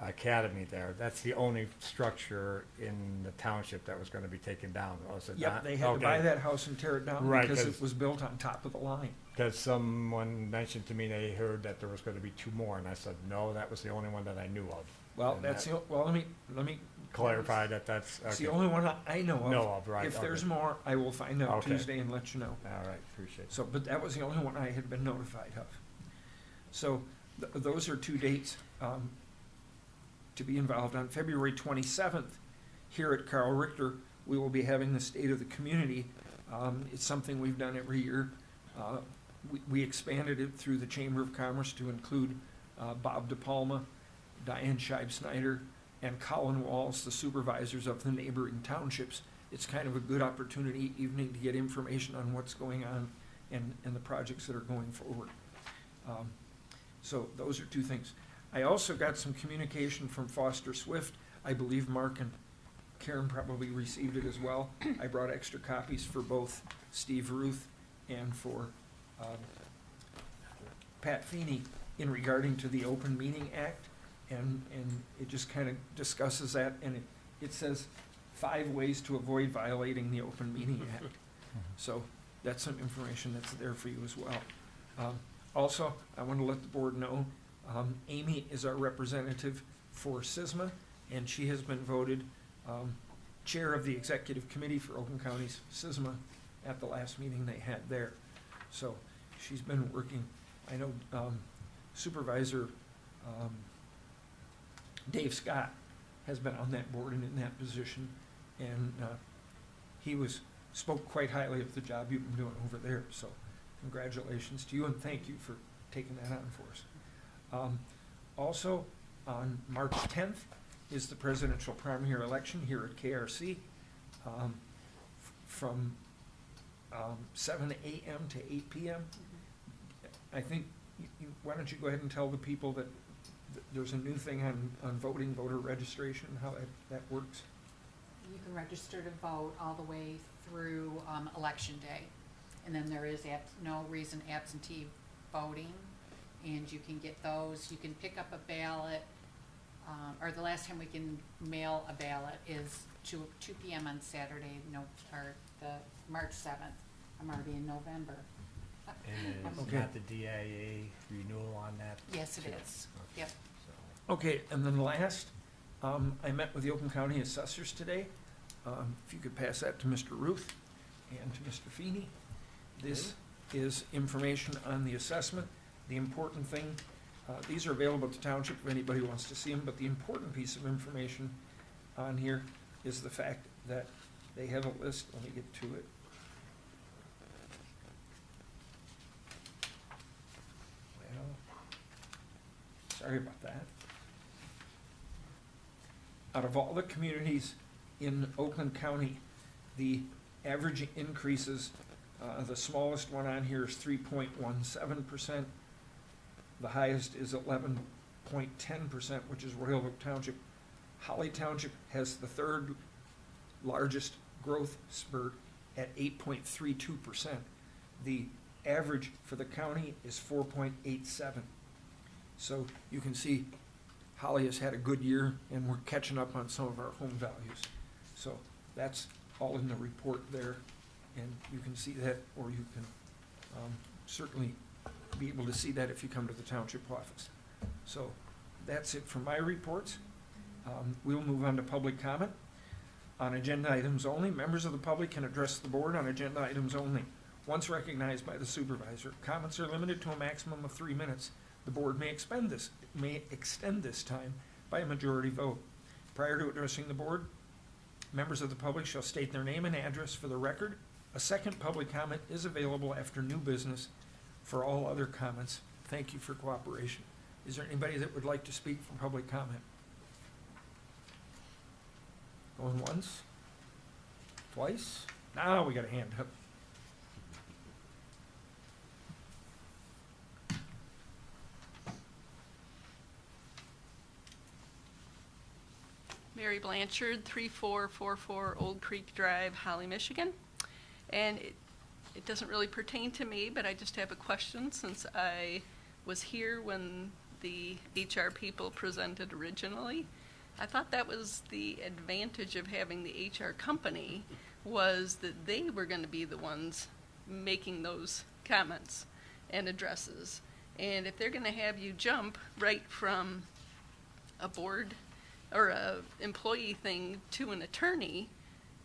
Academy there, that's the only structure in the township that was going to be taken down, was it Yep, not? they had to buy that house and tear it down Right, because 'cause- it was built on top of the line. Because someone mentioned to me they heard that there was going to be two more, and I said, no, that was the only one that I knew of. Well, And that's, that well, let me. clarify that that's, It's the okay. only one I know of. Know of, right, If there's okay. more, I will find out Okay. Tuesday and let you know. All right, appreciate it. So, but that was the only one I had been notified of. So, those are two dates, to be involved on. February 27th, here at Carl Richter, we will be having the State of the Community. It's something we've done every year. We expanded it through the Chamber of Commerce to include Bob DePalma, Diane Scheib-Snyder, and Colin Walls, the supervisors of the neighboring townships. It's kind of a good opportunity evening to get information on what's going on and the projects that are going forward. So those are two things. I also got some communication from Foster Swift. I believe Mark and Karen probably received it as well. I brought extra copies for both Steve Ruth and for Pat Feeney in regarding to the Open Meeting Act. And it just kind of discusses that, and it says 5 ways to avoid violating the Open Meeting Act. So that's some information that's there for you as well. Also, I want to let the board know, Amy is our representative for SISMA, and she has been voted chair of the executive committee for Oakland County's SISMA at the last meeting they had there. So she's been working. I know Supervisor Dave Scott has been on that board and in that position, and he spoke quite highly of the job you've been doing over there, so congratulations to you and thank you for taking that on for us. Also, on March 10th is the presidential primary election here at KRC from 7 a.m. to 8 p.m. I think, why don't you go ahead and tell the people that there's a new thing on voting, voter registration, how that works? You can register to vote all the way through election day. And then there is no reason absentee voting, and you can get those. You can pick up a ballot, or the last time we can mail a ballot is 2 p.m. on Saturday, or the March 7th. I'm already in November. And is Okay. not the DIA renewal on that? Yes, it too? is. Yep. So- Okay, and then last, I met with the Oakland County assessors today. If you could pass that to Mr. Ruth and to Mr. Feeney. This is information on the assessment. The important thing, these are available to Township if anybody wants to see them, but the important piece of information on here is the fact that they have a list, let me get to it. Well, sorry about that. Out of all the communities in Oakland County, the average increases, the smallest one on here is 3.17%. The highest is 11.10%, which is Royal Oak Township. Holly Township has the third largest growth spurt at 8.32%. The average for the county is 4.87. So you can see Holly has had a good year, and we're catching up on some of our home values. So that's all in the report there, and you can see that, or you can certainly be able to see that if you come to the township office. So that's it for my reports. We'll move on to public comment. On agenda items only, members of the public can address the board on agenda items only. Once recognized by the supervisor, comments are limited to a maximum of 3 minutes. The board may extend this time by a majority vote. Prior to addressing the board, members of the public shall state their name and address for the record. A second public comment is available after new business. For all other comments, thank you for cooperation. Is there anybody that would like to speak for public comment? Going once? Twice? Now we got a hand up. Mary Blanchard, 3444 Old Creek Drive, Holly, Michigan. And it doesn't really pertain to me, but I just have a question since I was here when the HR people presented originally. I thought that was the advantage of having the HR company, was that they were going to be the ones making those comments and addresses. And if they're going to have you jump right from a board or a employee thing to an attorney,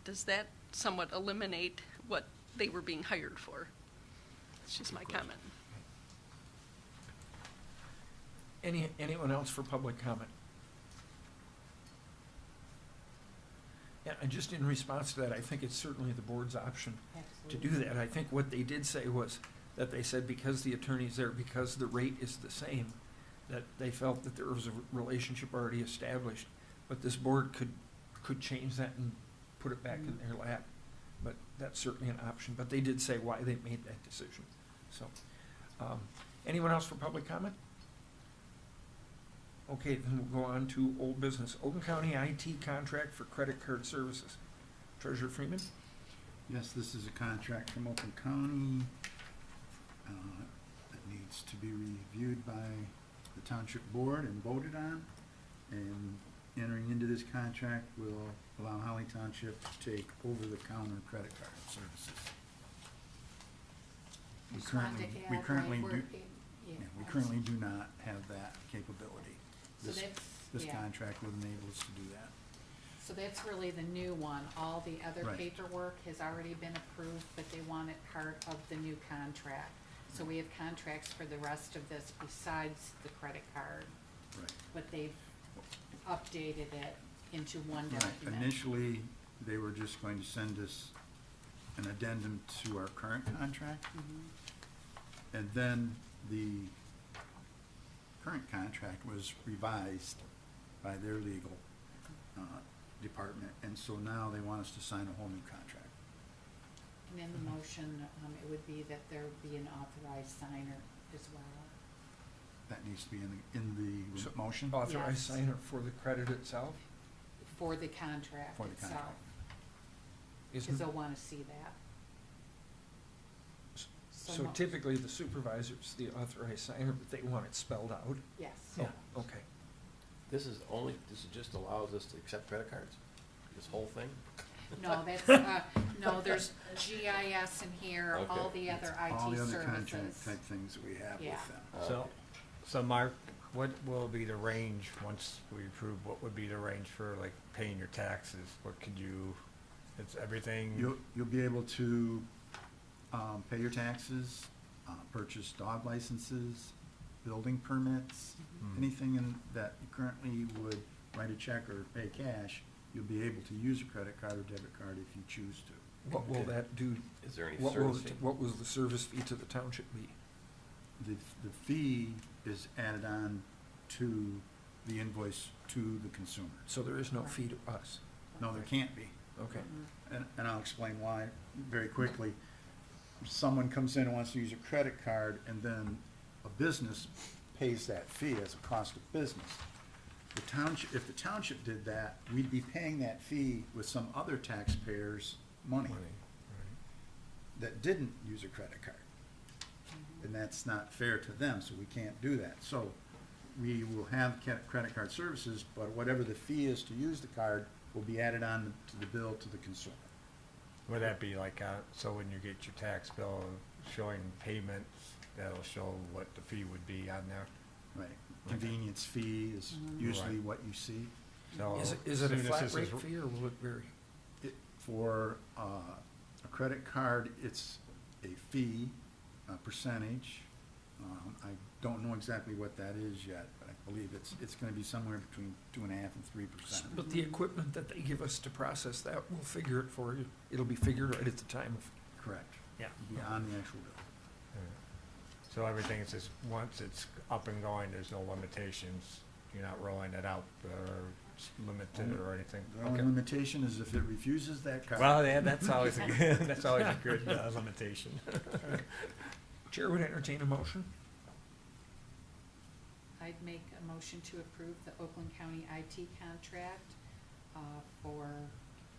does that somewhat eliminate what they were being hired for? It's just my comment. Anyone else for public comment? Yeah, and just in response to that, I think it's certainly the board's option to do that. I think what they did say was that they said because the attorney's there, because the rate is the same, that they felt that there was a relationship already established, but this board could change that and put it back in their lap. But that's certainly an option, but they did say why they made that decision. So, anyone else for public comment? Okay, then we'll go on to old business. Oakland County IT contract for credit card services. Treasurer Freeman? Yes, this is a contract from Oakland County that needs to be reviewed by the Township Board and voted on. And entering into this contract will allow Holly Township to take over-the-counter credit card services. We Just wanted to add, currently right, do, yeah, we currently do not have that capability. So This, that's, this yeah. contract will enable us to do that. So that's really the new one. All the other Right. paperwork has already been approved, but they want it part of the new contract. So we have contracts for the rest of this besides the credit card, Right. but they've updated it into one Right. document. Initially, they were just going to send us an addendum to our current contract, Mhm. and then the current contract was revised by their legal department, and so now they want us to sign a whole new contract. And in the motion, it would be that there would be an authorized signer as well. That needs to be in the So- motion? Authorized Yes. signer for the credit itself? For the contract For the itself, contract. because Isn't, they'll wanna see that. so mo- typically the supervisor's the authorized signer, but they want it spelled out? Yes. Oh, okay. This just allows us to accept credit cards? This whole thing? No, that's, no, there's GIS in here, all Okay. the other All the IT other contract services. type things that we have Yeah. with them. So Mark, what will be the range, once we approve, what would be the range for like paying your taxes? What could you, it's everything? You'll be able to pay your taxes, purchase dog licenses, building permits, Mhm. anything that you currently would write a check or pay cash, you'll be able to use a credit card or debit card if you choose to. What will that do? Is there any What will, service fee? what will the service fee to the township be? The fee is added on to the invoice to the consumer. So there is no fee to us? No, there can't be. Okay. And I'll explain why very quickly. Someone comes in and wants to use a credit card, and then a business pays that fee as a cost of business. The township, if the township did that, we'd be paying that fee with some other taxpayers' money that didn't use a credit card. And that's not fair to them, so we can't do that. So we will have credit card services, but whatever the fee is to use the card will be added on to the bill to the consumer. Would that be like, so when you get your tax bill showing payments, that'll show what the fee would be on there? Right. Convenience fee is usually Right. what you see. So Is it a soon as flat this rate is- fee or will it vary? For a credit card, it's a fee, a percentage. I don't know exactly what that is yet, but I believe it's gonna be somewhere between 2.5% and 3%. But the equipment that they give us to process that, we'll figure it for you. It'll be figured right at the time of, Correct. yeah. It'll be on the actual bill. So everything is just, once it's up and going, there's no limitations, you're not rolling it out, or limited or anything. The only limitation is if it refuses that card. Well, yeah, that's always a good, that's always a good limitation. Chair would entertain a motion. I'd make a motion to approve the Oakland County IT contract for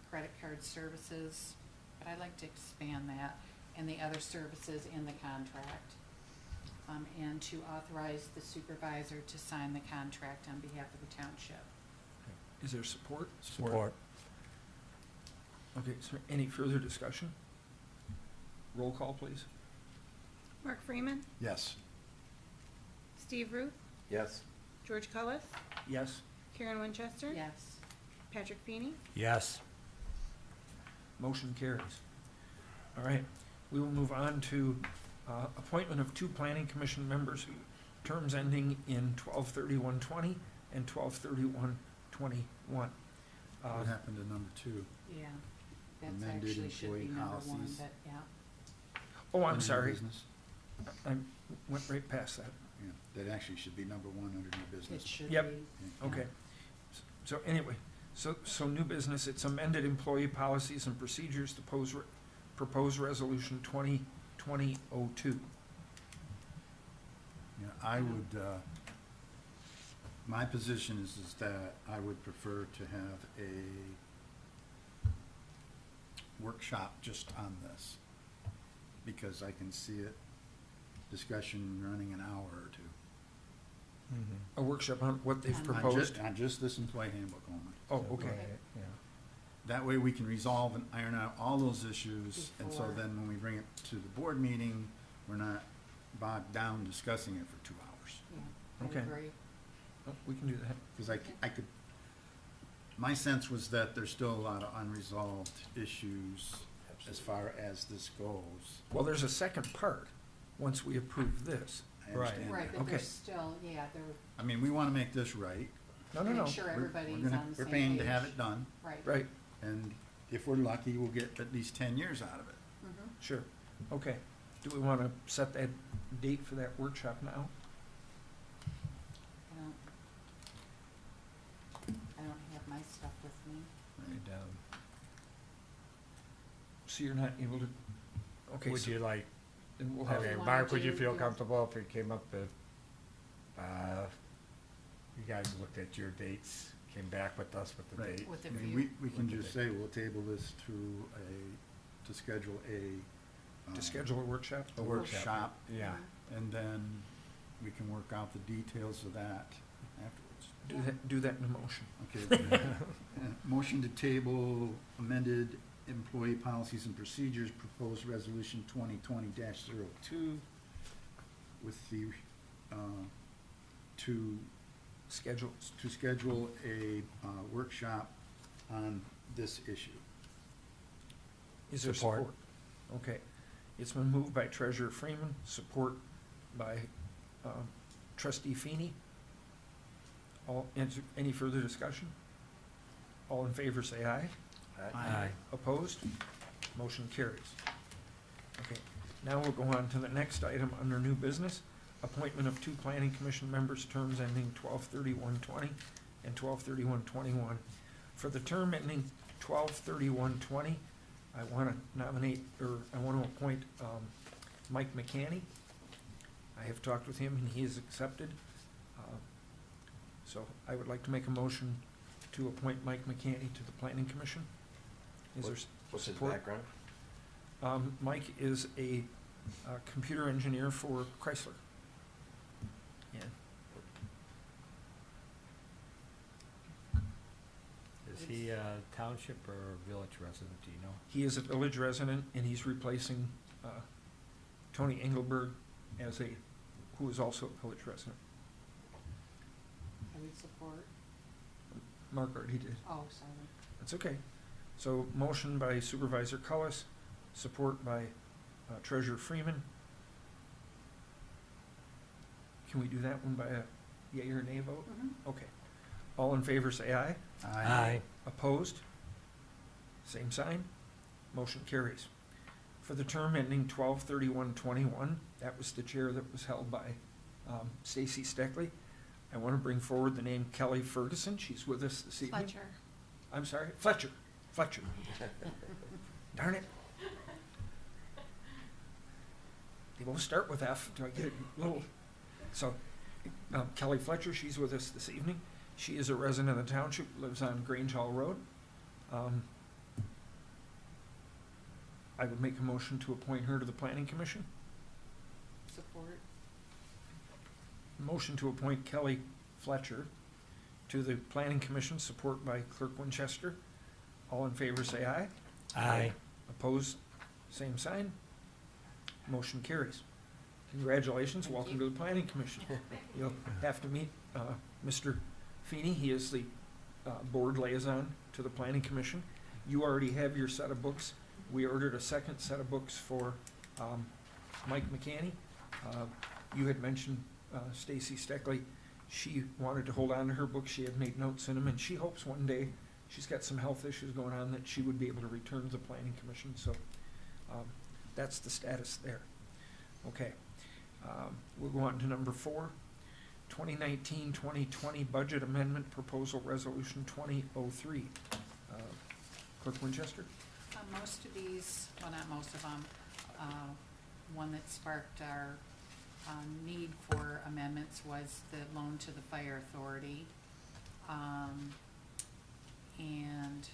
credit card services, but I'd like to expand that, and the other services in the contract. And to authorize the supervisor to sign the contract on behalf of the township. Is there support? Support. Okay, is there any further discussion? Roll call, please. Mark Freeman, Yes. Steve Ruth, Yes. George Cullis, Yes. Karen Winchester. Yes. Patrick Feeney. Yes. Motion carries. All right, we will move on to appointment of two planning commission members, terms ending in 12/31/20 and 12/31/21. What happened to number 2? Yeah, that's Amended actually should be employee number one, policies. but yeah. Oh, I'm Under new sorry, business? I went right past that. Yeah, that actually should be number 1 under new business. It should be. Yep. Yeah. Okay, so anyway, so new business, it's amended employee policies and procedures, the proposed resolution 2020-02. Yeah, I would, my position is that I would prefer to have a workshop just on this, because I can see it, discussion running an hour or 2. A workshop on what they've On proposed. On just this employee handbook only. Oh, okay, Yeah. That way we can resolve and iron out all those issues, and so Before. then when we bring it to the board meeting, we're not bogged down discussing it for 2 hours. Yeah, I Okay. agree. Oh, we can do that. Because I could, my sense was that there's still a lot of unresolved issues as far as this goes. Well, there's a second part, once we approve this. I Right. understand Right, that. but Okay. there's still, yeah, I mean, we want to make this right. No, no, no, make sure We're- everybody's we're gonna- on the same page. We're paying to have it done, Right. right, and if we're lucky, we'll get at least 10 years out of it. Mhm. sure, okay. Do we want to set that date for that workshop now? I don't have my stuff with me. Right. So you're not able to, okay, Would so you like, then we'll have, okay, wanna Mark, would you do- feel yeah. comfortable if we came up with, you guys looked at your dates, came back with us with the Right. date? With the I mean, view. we can With the just date. say we'll table this to schedule a. to schedule a workshop? A workshop, Yeah. and then we can work out the details of that afterwards. Do that in a motion. Okay. Motion to table amended employee policies and procedures, proposed resolution 2020-02 with the, to Schedule, schedule a workshop on this issue. is there Support. support? Okay, it's been moved by Treasurer Freeman, support by Trustee Feeney. Any further discussion? All in favor, say aye. Aye. Opposed? Motion carries. Okay, now we'll go on to the next item under new business. Appointment of two planning commission members, terms ending 12/31/20 and 12/31/21. For the term ending 12/31/20, I want to nominate, or I want to appoint Mike McCanny. I have talked with him and he has accepted. So I would like to make a motion to appoint Mike McCanny to the planning commission. Is there What's his support? background? Mike is a computer engineer for Chrysler. Yeah, Is he a township or village resident, do you know? he is a village resident and he's replacing Tony Engelberg who is also a village resident. I would support. Mark already did. Oh, sorry. That's okay. So motion by Supervisor Cullis, support by Treasurer Freeman. Can we do that one by a yea or nay vote? Mhm. Okay. All in favor, say aye. Aye. Opposed? Same sign. Motion carries. For the term ending 12/31/21, that was the chair that was held by Stacy Steckley. I want to bring forward the name Kelly Ferguson. She's with us this evening. Fletcher. I'm sorry, Fletcher. Darn it. They both start with F. Do I get a little? So, Kelly Fletcher, she's with us this evening. She is a resident of the township, lives on Grange Hall Road. I would make a motion to appoint her to the Planning Commission. Support. Motion to appoint Kelly Fletcher to the Planning Commission, support by Clerk Winchester. All in favor say aye. Aye. Opposed, same sign. Motion carries. Congratulations, Thank welcome you. to the Planning Commission. You'll have to meet Mr. Feeney, he is the board liaison to the Planning Commission. You already have your set of books. We ordered a second set of books for Mike McCanny. You had mentioned Stacy Steckley. She wanted to hold on to her books. She had made notes in them, and she hopes one day, she's got some health issues going on, that she would be able to return to the Planning Commission. So that's the status there. Okay. We'll go on to number 4. 2019-2020 Budget Amendment Proposal Resolution 2003. Clerk Winchester? Most of these, well, not most of them, one that sparked our need for amendments was the loan to the fire authority. And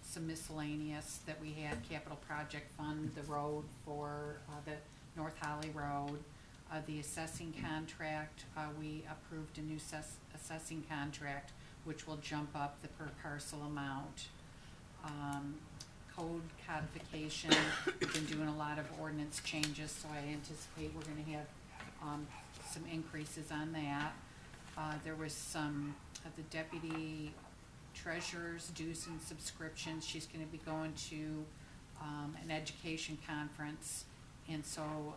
some miscellaneous that we had, capital project fund, the road for the North Holly Road. The assessing contract, we approved a new assessing contract, which will jump up the per parcel amount. Code codification, we've been doing a lot of ordinance changes, so I anticipate we're gonna have some increases on that. There was some of the deputy treasurer's dues and subscriptions. She's gonna be going to an education conference, and so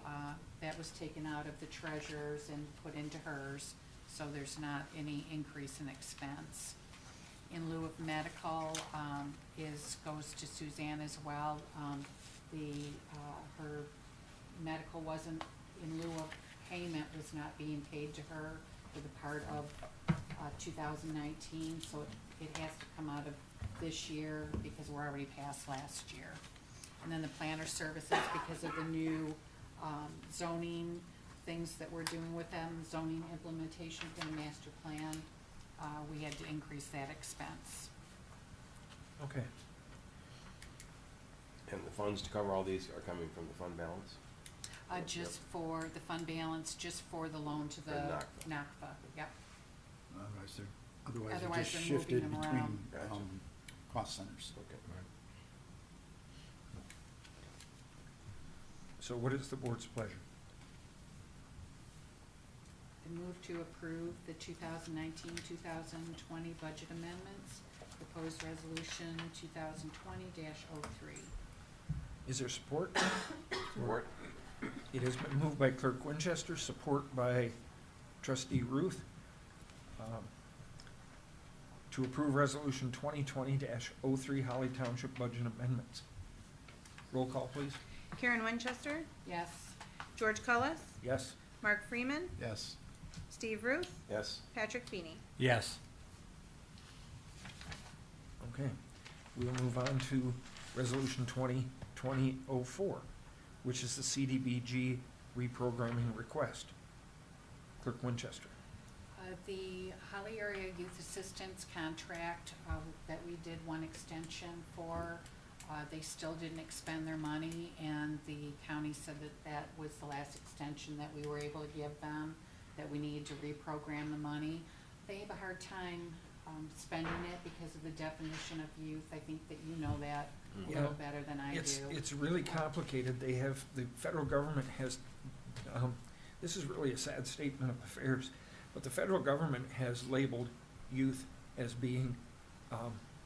that was taken out of the treasurer's and put into hers, so there's not any increase in expense. In lieu of medical, goes to Suzanne as well. Her medical wasn't, in lieu of payment, was not being paid to her for the part of 2019, so it has to come out of this year because we're already past last year. And then the planner services, because of the new zoning things that we're doing with them, zoning implementation for the master plan, we had to increase that expense. Okay. And the funds to cover all these are coming from the fund balance? Just for the fund balance, just for the loan to the For NACFA. NACFA, yep. Otherwise they're Otherwise just they're moving shifted them between, around. Gotcha. cost centers. Okay. So what is the board's pleasure? I move to approve the 2019-2020 budget amendments, proposed resolution 2020-03. Is there support? Support? It has been moved by Clerk Winchester, support by Trustee Ruth, to approve Resolution 2020-03 Holly Township Budget Amendments. Roll call, please. Karen Winchester, Yes. George Cullis, Yes? Mark Freeman, Yes. Steve Ruth, Yes. Patrick Feeney. Yes. Okay. We'll move on to Resolution 2020-04, which is the CDBG reprogramming request. Clerk Winchester. The Holly Area Youth Assistance Contract that we did one extension for, they still didn't expend their money, and the county said that that was the last extension that we were able to give them, that we needed to reprogram the money. They have a hard time spending it because of the definition of youth. I think that you know that a little better than I do. It's really complicated. They have, the federal government has, this is really a sad statement of affairs, but the federal government has labeled youth as being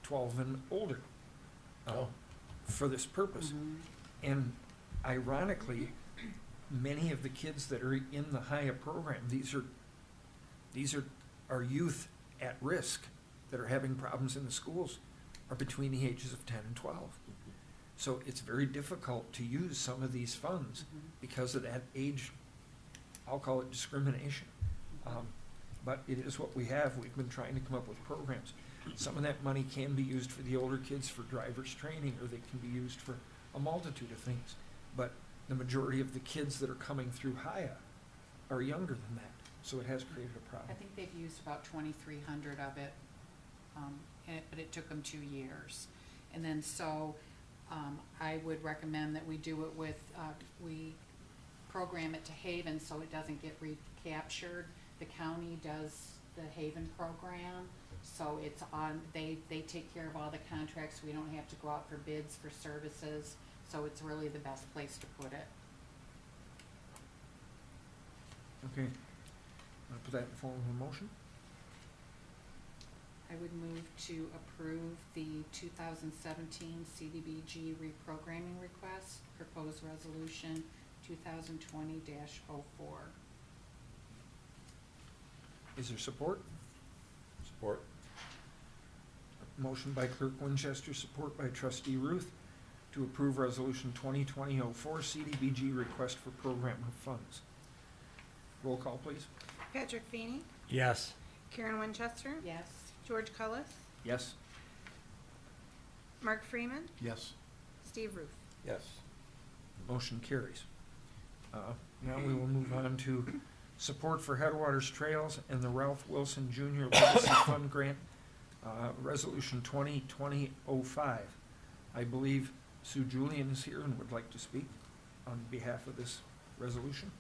12 and older for this purpose. Mhm. And ironically, many of the kids that are in the HIA program, these are our youth at risk that are having problems in the schools, are between the ages of 10 and 12. So it's very difficult to use some of these funds Mhm. because of that age, I'll call it discrimination. but it is what we have. We've been trying to come up with programs. Some of that money can be used for the older kids for driver's training, or they can be used for a multitude of things. But the majority of the kids that are coming through HIA are younger than that, so it has created a I problem. think they've used about 2,300 of it, but it took them 2 years. And then so, I would recommend that we do it with, we program it to Haven so it doesn't get recaptured. The county does the Haven program, so it's on, they take care of all the contracts. We don't have to go out for bids for services, so it's really the best place to put it. Okay, I'll put that in the form of a motion. I would move to approve the 2017 CDBG reprogramming request, proposed resolution 2020-04. Is there support? Support. Motion by Clerk Winchester, support by Trustee Ruth, to approve Resolution 2020-04 CDBG request for program of funds. Roll call, please. Patrick Feeney, Yes. Karen Winchester, Yes. George Cullis, Yes. Mark Freeman, Yes. Steve Ruth. Yes. Motion carries. Now we will move on to support for Headwaters Trails and the Ralph Wilson Jr. Legacy Fund Grant, Resolution 2020-05. I believe Sue Julian is here and would like to speak on behalf of this resolution.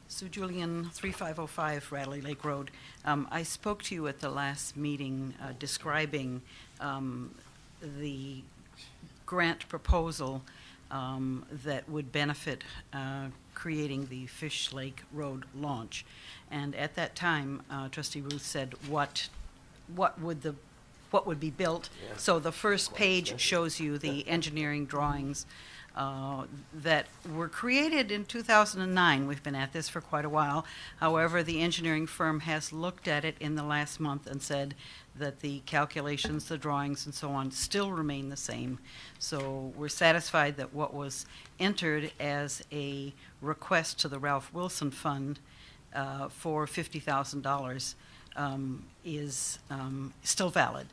Sue Julian, 3505 Radley Lake Road. I spoke to you at the last meeting describing the grant proposal that would benefit creating the Fish Lake Road launch. And at that time, Trustee Ruth said, what would be built? Yeah. So the first page shows you the engineering drawings that were created in 2009. We've been at this for quite a while. However, the engineering firm has looked at it in the last month and said that the calculations, the drawings, and so on still remain the same. So we're satisfied that what was entered as a request to the Ralph Wilson Fund for $50,000 is still valid.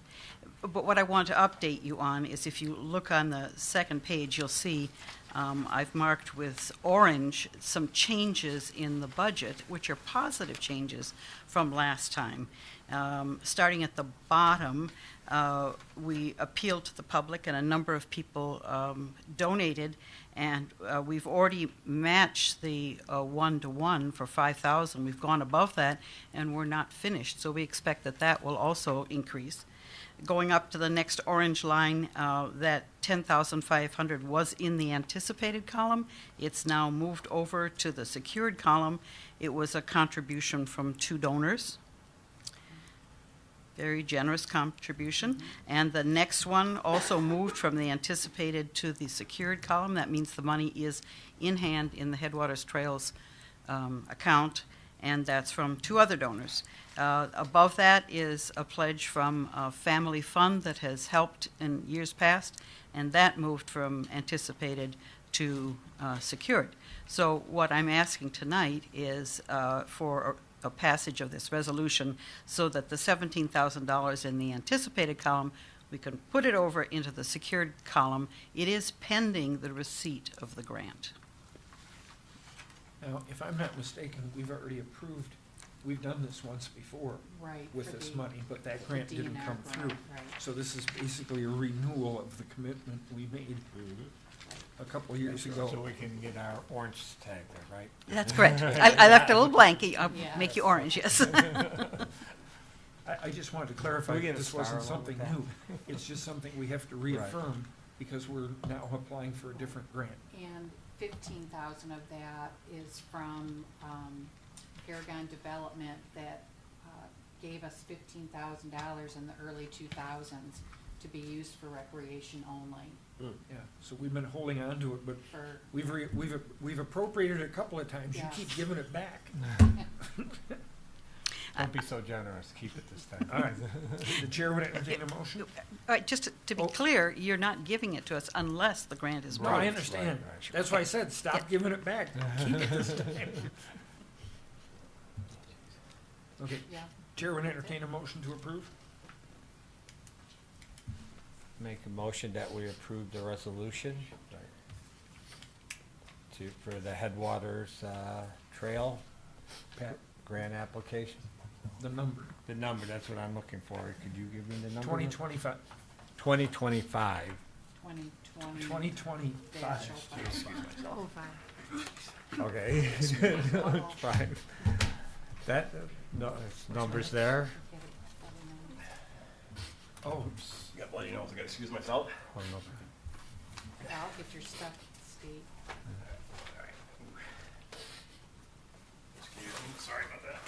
But what I want to update you on is if you look on the second page, you'll see I've marked with orange some changes in the budget, which are positive changes from last time. Starting at the bottom, we appealed to the public, and a number of people donated, and we've already matched the 1-to-1 for $5,000. We've gone above that, and we're not finished, so we expect that that will also increase. Going up to the next orange line, that $10,500 was in the anticipated column. It's now moved over to the secured column. It was a contribution from 2 donors. Very generous contribution. And the next one also moved from the anticipated to the secured column. That means the money is in hand in the Headwaters Trails account, and that's from 2 other donors. Above that is a pledge from a family fund that has helped in years past, and that moved from anticipated to secured. So what I'm asking tonight is for a passage of this resolution so that the $17,000 in the anticipated column, we can put it over into the secured column. It is pending the receipt of the grant. Now, if I'm not mistaken, we've already approved, we've done this once before Right. with for this the- money, but that the grant didn't DNR come grant, through. Right. So this is basically a renewal of the commitment we made a couple of years So ago. we can get our orange tag there, right? That's correct. I left it a little blank. I'll make you Yes. orange, yes. I just wanted to clarify We get that a this star wasn't along something with that. new. It's just something we have to reaffirm because we're now applying for a different grant. And 15,000 of that is from Paragon Development that gave us $15,000 in the early 2000s to be used for recreation only. Yeah, so we've been holding on to it, but For we've appropriated it a couple of times. You Yes. keep giving it back. Don't be so generous, keep it this time. All right. The chair would entertain a motion. Just to be Oh. clear, you're not giving it to us unless the grant is No, approved. I understand. right. That's why I said, stop giving it back. Keep it this time. Okay, Yeah. chair would entertain a motion to approve. Make a motion that we approve the resolution for the Headwaters Trail Pat, grant application. the number, The number, that's what I'm looking for. Could you give me the number? 2025, 2025. 2020. 2025. Oh, fine. Okay. It's fine. That, no, it's numbers there. Oh, Yeah, well, you know, I gotta excuse myself. Oh, no. I'll get your stuff, Steve. Excuse me, sorry about that.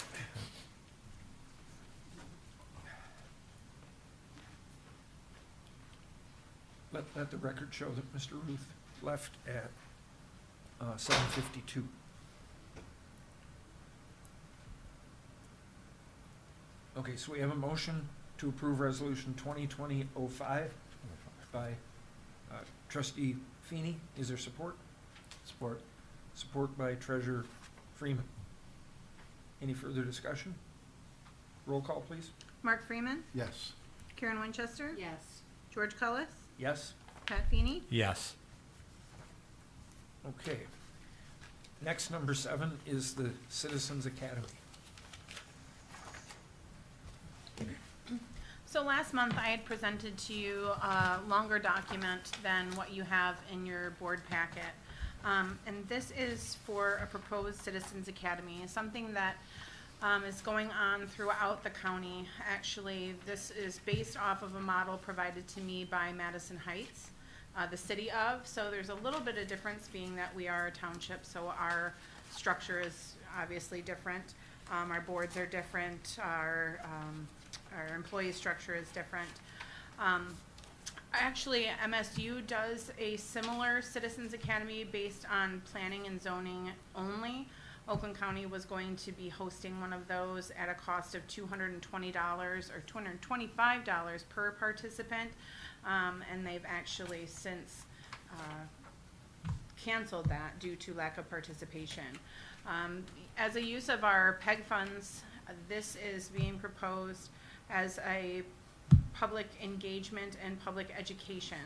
let the record show that Mr. Ruth left at 7:52. Okay, so we have a motion to approve resolution 2020-05 by trustee Feeney. Is there support? Support. Support by treasurer Freeman. Any further discussion? Roll call, please. Mark Freeman, Yes. Karen Winchester, Yes. George Cullis, Yes? Pat Feeney, Yes. Okay. Next, number 7 is the Citizens Academy. So last month, I had presented to you a longer document than what you have in your board packet. And this is for a proposed Citizens Academy, something that is going on throughout the county. Actually, this is based off of a model provided to me by Madison Heights, the city of. So there's a little bit of difference being that we are a township, so our structure is obviously different. Our boards are different, our employee structure is different. Actually, MSU does a similar Citizens Academy based on planning and zoning only. Oakland County was going to be hosting one of those at a cost of $220 or $225 per participant. And they've actually since canceled that due to lack of participation. As a use of our PEG funds, this is being proposed as a public engagement and public education.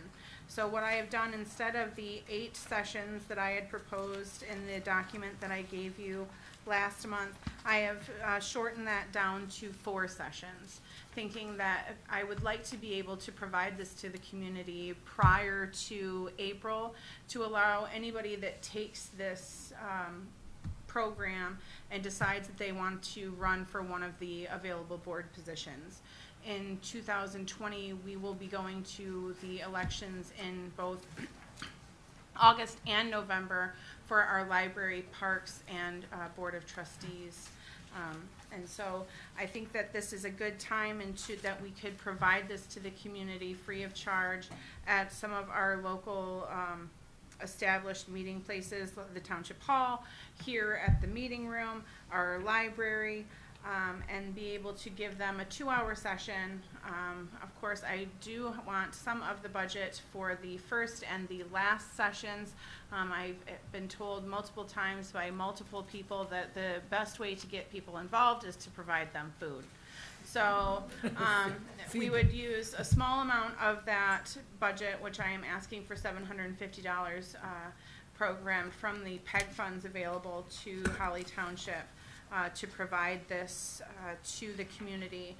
So what I have done, instead of the 8 sessions that I had proposed in the document that I gave you last month, I have shortened that down to 4 sessions, thinking that I would like to be able to provide this to the community prior to April to allow anybody that takes this program and decides that they want to run for one of the available board positions. In 2020, we will be going to the elections in both August and November for our library, parks, and board of trustees. And so I think that this is a good time and that we could provide this to the community free of charge at some of our local established meeting places, the Township Hall, here at the meeting room, our library, and be able to give them a 2-hour session. Of course, I do want some of the budget for the first and the last sessions. I've been told multiple times by multiple people that the best way to get people involved is to provide them food. So we would use a small amount of that budget, which I am asking for $750 programmed from the PEG funds available to Holly Township to provide this to the community.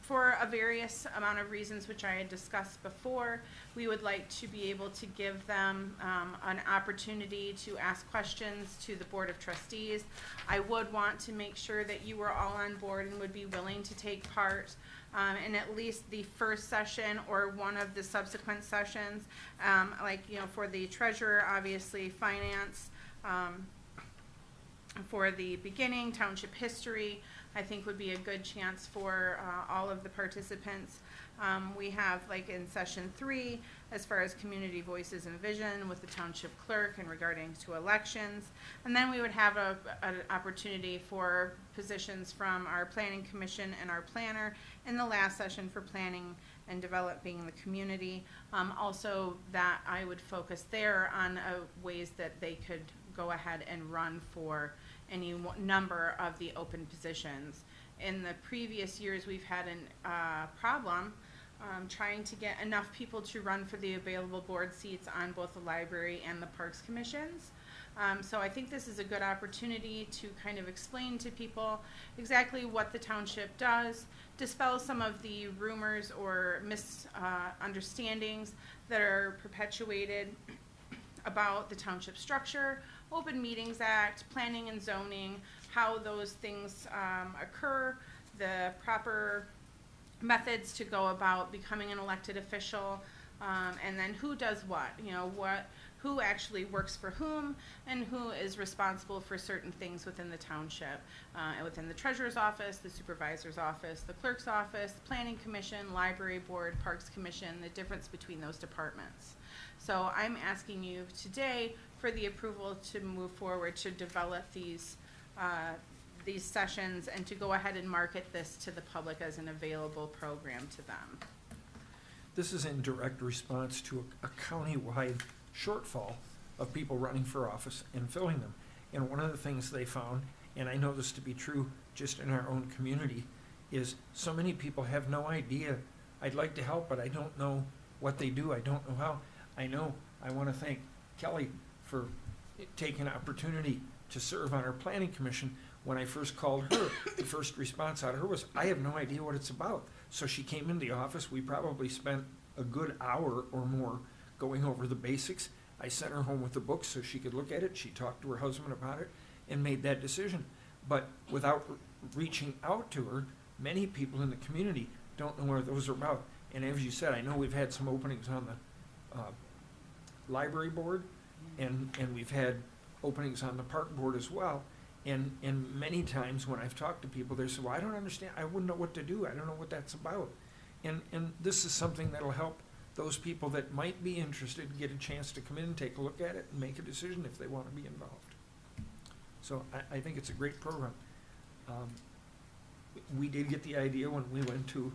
For a various amount of reasons which I had discussed before, we would like to be able to give them an opportunity to ask questions to the Board of Trustees. I would want to make sure that you were all on board and would be willing to take part in at least the first session or one of the subsequent sessions. Like, you know, for the treasurer, obviously finance, for the beginning, township history, I think would be a good chance for all of the participants. We have, like in session 3, as far as community voices and vision with the township clerk and regarding to elections. And then we would have an opportunity for positions from our planning commission and our planner in the last session for planning and developing the community. Also, that I would focus there on ways that they could go ahead and run for any number of the open positions. In the previous years, we've had a problem trying to get enough people to run for the available board seats on both the library and the parks commissions. So I think this is a good opportunity to kind of explain to people exactly what the township does, dispel some of the rumors or misunderstandings that are perpetuated about the township structure, Open Meetings Act, planning and zoning, how those things occur, the proper methods to go about becoming an elected official, and then who does what, who actually works for whom, and who is responsible for certain things within the township, within the treasurer's office, the supervisor's office, the clerk's office, planning commission, library board, parks commission, the difference between those departments. So I'm asking you today for the approval to move forward to develop these sessions and to go ahead and market this to the public as an available program to them. This is in direct response to a county-wide shortfall of people running for office and filling them. And one of the things they found, and I know this to be true just in our own community, is so many people have no idea. I'd like to help, but I don't know what they do. I don't know how. I want to thank Kelly for taking an opportunity to serve on our planning commission. When I first called her, the first response out of her was, I have no idea what it's about. So she came into the office. We probably spent a good hour or more going over the basics. I sent her home with the book so she could look at it. She talked to her husband about it and made that decision. But without reaching out to her, many people in the community don't know what those are about. And as you said, I know we've had some openings on the library board, and we've had openings on the park board as well. And many times when I've talked to people, they say, well, I don't understand. I wouldn't know what to do. I don't know what that's about. And this is something that'll help those people that might be interested get a chance to come in and take a look at it and make a decision if they want to be involved. So I think it's a great program. We did get the idea when we went to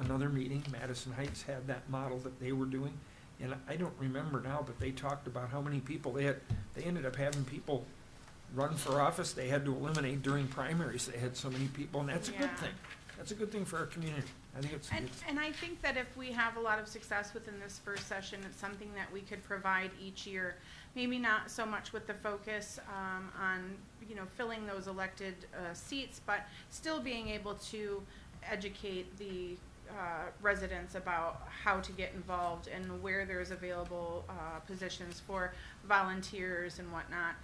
another meeting. Madison Heights had that model that they were doing. And I don't remember now, but they talked about how many people they had. They ended up having people run for office. They had to eliminate during primaries. They had so many people, and that's a good thing. That's a good thing for our community. I think it's and I think that if we have a lot of success within this first session, it's something that we could provide each year. Maybe not so much with the focus on filling those elected seats, but still being able to educate the residents about how to get involved and where there's available positions for volunteers and whatnot.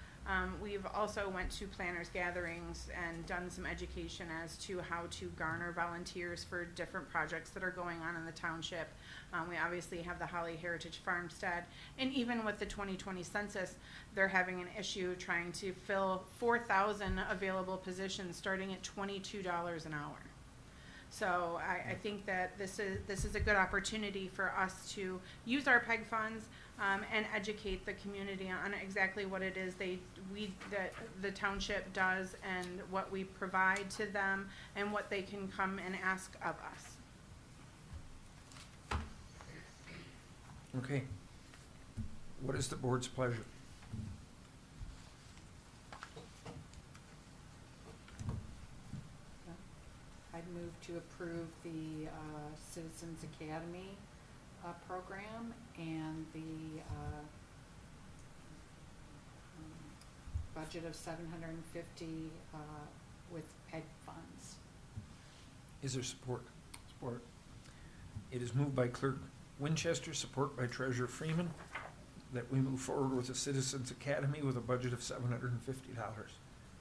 We've also went to planners gatherings and done some education as to how to garner volunteers for different projects that are going on in the township. We obviously have the Holly Heritage Farmstead, and even with the 2020 census, they're having an issue trying to fill 4,000 available positions starting at $22 an hour. So I think that this is a good opportunity for us to use our PEG funds and educate the community on exactly what it is that the township does and what we provide to them and what they can come and ask of us. okay. What is the board's pleasure? I'd move to approve the Citizens Academy program and the budget of $750 with PEG funds. Is there support? Support. It is moved by Clerk Winchester, support by Treasurer Freeman, that we move forward with the Citizens Academy with a budget of $750.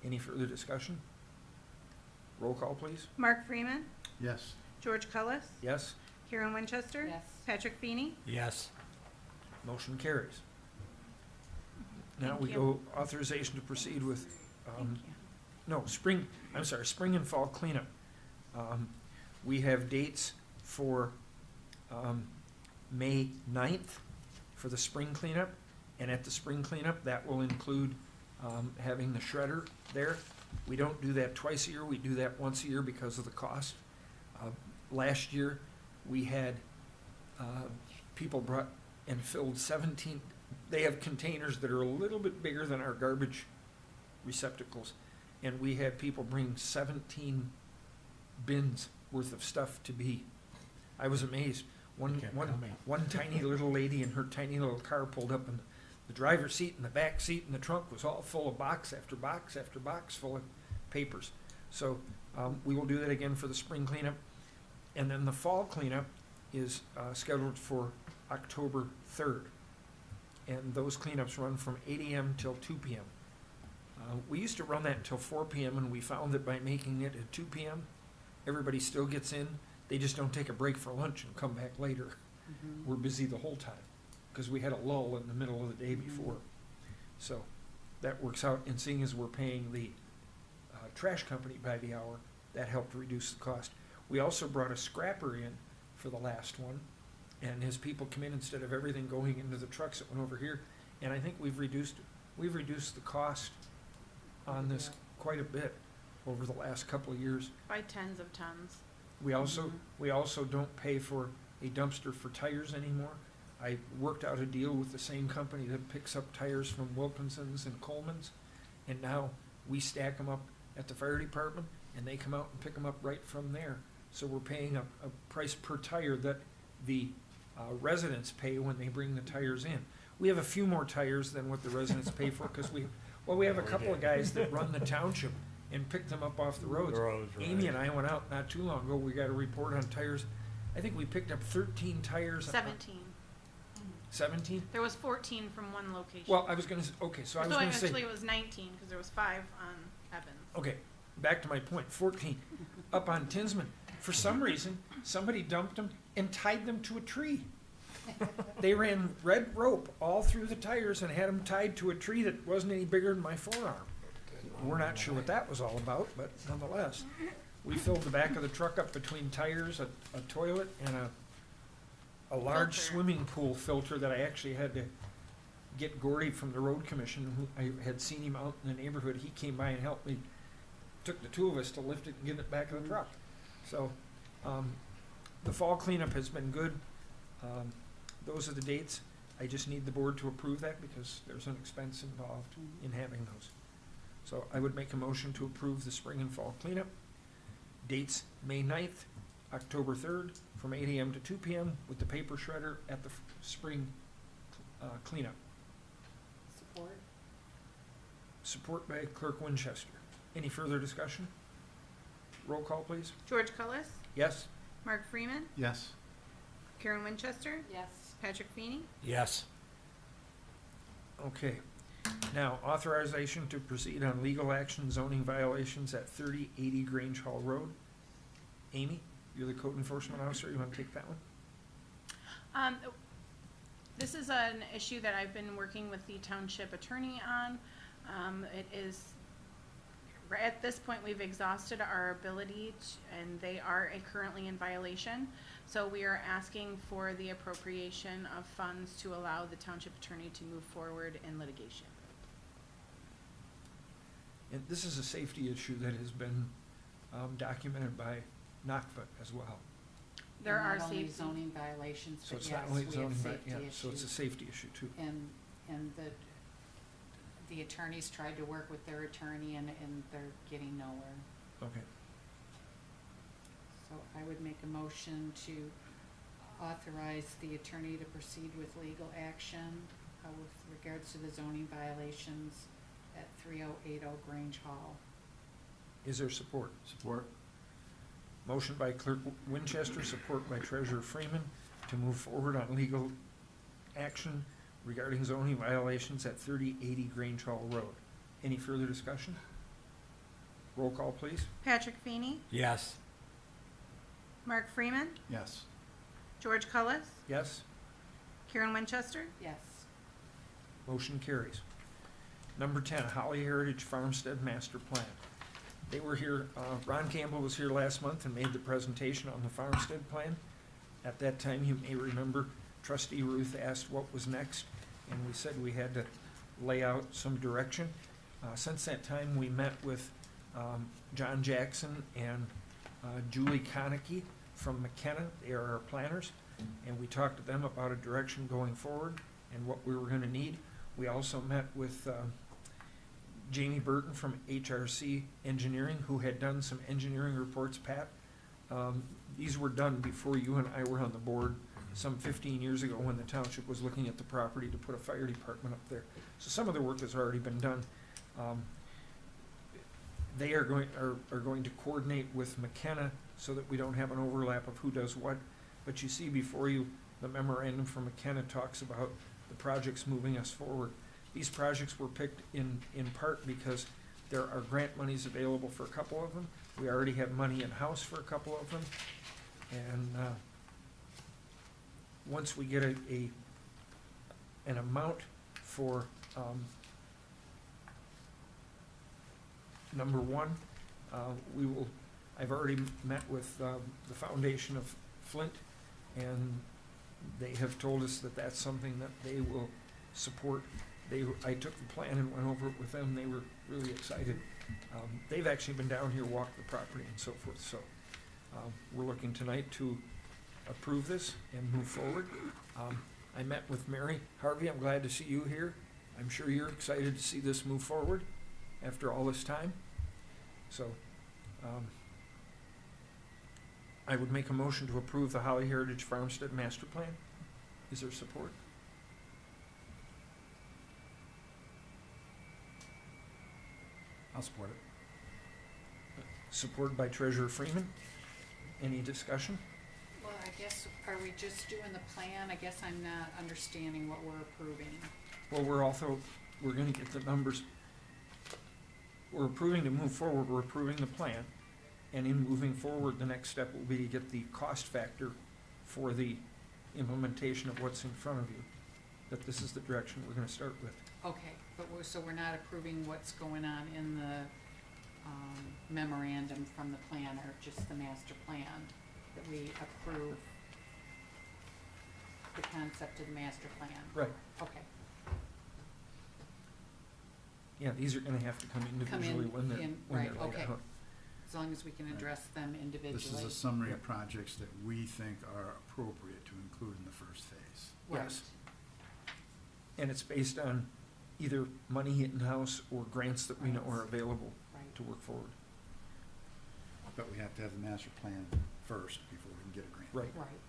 Any further discussion? Roll call, please. Mark Freeman. Yes. George Cullis. Yes. Karen Winchester. Yes. Patrick Feeney. Yes. Motion carries. Now Thank we you. go authorization to proceed with, Thank you. no, spring and fall cleanup. We have dates for May 9th for the spring cleanup. And at the spring cleanup, that will include having the shredder there. We don't do that twice a year, we do that once a year because of the cost. Last year, we had people brought and filled 17, they have containers that are a little bit bigger than our garbage receptacles. And we had people bring 17 bins worth of stuff to be. I was amazed. One tiny little lady in her tiny little car pulled up, and the driver's seat and the back seat and the trunk was all full of box after box after box full of papers. So we will do that again for the spring cleanup. And then the fall cleanup is scheduled for October 3rd. And those cleanups run from 8 a.m. till 2 p.m. We used to run that until 4 p.m. and we found that by making it at 2 p.m., everybody still gets in. They just don't take a break for lunch and come back later. We're busy the whole time because we had a lull in the middle of the day before. So that works out. And seeing as we're paying the trash company by the hour, that helped reduce the cost. We also brought a scrapper in for the last one. And his people come in, instead of everything going into the trucks that went over here. And I think we've reduced the cost on this quite a bit over the last couple of years. By tens of tons. We also don't pay for a dumpster for tires anymore. I worked out a deal with the same company that picks up tires from Wilkinson's and Coleman's, and now we stack them up at the fire department, and they come out and pick them up right from there. So we're paying a price per tire that the residents pay when they bring the tires in. We have a few more tires than what the residents pay for, because we have a couple of guys that run the township and pick them up off the roads. Amy and I went out not too long ago, we got a report on tires. I think we picked up 13 tires. 17. 17? There was 14 from one location. Well, I was gonna, okay, so I was gonna say. Actually, it was 19, because there was 5 on Evans. Okay, back to my point, 14, up on Tinsman. For some reason, somebody dumped them and tied them to a tree. They ran red rope all through the tires and had them tied to a tree that wasn't any bigger than my forearm. We're not sure what that was all about, but nonetheless, we filled the back of the truck up between tires, a toilet, and a large Filter. swimming pool filter that I actually had to get Gordy from the road commission, who I had seen him out in the neighborhood. He came by and helped me. Took the two of us to lift it and get it back in the truck. So the fall cleanup has been good. Those are the dates. I just need the board to approve that because there's an expense involved in having those. So I would make a motion to approve the spring and fall cleanup. Dates, May 9th, October 3rd, from 8 a.m. to 2 p.m. with the paper shredder at the spring cleanup. Support? Support by Clerk Winchester. Any further discussion? Roll call, please. George Cullis, Yes? Mark Freeman, Yes. Karen Winchester, Yes. Patrick Feeney. Yes. Okay. Now, authorization to proceed on legal action zoning violations at 3080 Grange Hall Road. Amy, you're the code enforcement officer. You want to take that one? This is an issue that I've been working with the township attorney on. It is, at this point, we've exhausted our ability and they are currently in violation. So we are asking for the appropriation of funds to allow the township attorney to move forward in litigation. And this is a safety issue that has been documented by NACFA as well. There are Not only safety. zoning violations, So but it's yes, not only we have zoning, but, safety yeah, issues. so it's a safety issue too. And the attorneys tried to work with their attorney and they're getting nowhere. Okay. So I would make a motion to authorize the attorney to proceed with legal action with regards to the zoning violations at 3080 Grange Hall. Is there support? Support? Motion by Clerk Winchester, support by Treasurer Freeman to move forward on legal action regarding zoning violations at 3080 Grange Hall Road. Any further discussion? Roll call, please. Patrick Feeney, Yes. Mark Freeman, Yes. George Cullis, Yes? Karen Winchester, Yes. Motion carries. Number 10, Holly Heritage Farmstead Master Plan. They were here, Ron Campbell was here last month and made the presentation on the farmstead plan. At that time, you may remember, trustee Ruth asked what was next, and we said we had to lay out some direction. Since that time, we met with John Jackson and Julie Konecki from McKenna. They are our planners, and we talked to them about a direction going forward and what we were gonna need. We also met with Jamie Burton from HRC Engineering, who had done some engineering reports, Pat. These were done before you and I were on the board, some 15 years ago, when the township was looking at the property to put a fire department up there. So some of the work has already been done. They are going to coordinate with McKenna so that we don't have an overlap of who does what. But you see before you, the memorandum from McKenna talks about the projects moving us forward. These projects were picked in part because there are grant monies available for a couple of them. We already have money in-house for a couple of them. And once we get an amount for number one, I've already met with the foundation of Flint, and they have told us that that's something that they will support. I took the plan and went over it with them. They were really excited. They've actually been down here, walked the property and so forth. So we're looking tonight to approve this and move forward. I met with Mary Harvey. I'm glad to see you here. I'm sure you're excited to see this move forward after all this time. So I would make a motion to approve the Holly Heritage Farmstead Master Plan. Is there support? I'll support it. Supported by Treasurer Freeman. Any discussion? Well, I guess, are we just doing the plan? I guess I'm not understanding what we're approving. Well, we're gonna get the numbers. We're approving to move forward, we're approving the plan, and in moving forward, the next step will be to get the cost factor for the implementation of what's in front of you, that this is the direction we're gonna start with. Okay, but so we're not approving what's going on in the memorandum from the planner, just the master plan, that we approve the concept of the master plan? Right. Okay. Yeah, these are gonna have to come individually when they're Right, laid okay. out. As long as we can address them individually. This is a summary Yep. of projects that we think are appropriate to include in the first phase. Right. Yes. And it's based on either money in-house or grants that we know are available Right. to work forward. But we have to have the master plan first before we can get a grant. Right. Right.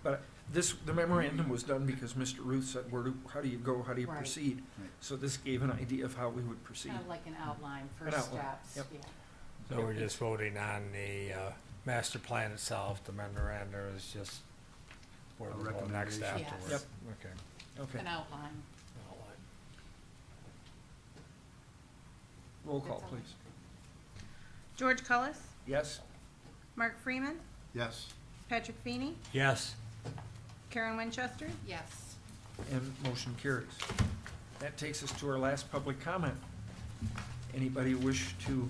But the memorandum was done because Mr. Ruth said, how do you go, how do you Right. proceed? Right. So this gave an idea of how we would proceed. Kind of like an outline, An first outline, steps, yep. yeah. So we're just voting on the master plan itself, the memorandum is just where A we're going next recommendation. afterwards. Yep. Okay. Okay, An outline. roll call, That's all. please. George Cullis, Yes? Mark Freeman, Yes, Patrick Feeney, Yes, Karen Winchester, Yes. And motion carries. That takes us to our last public comment. Anybody wish to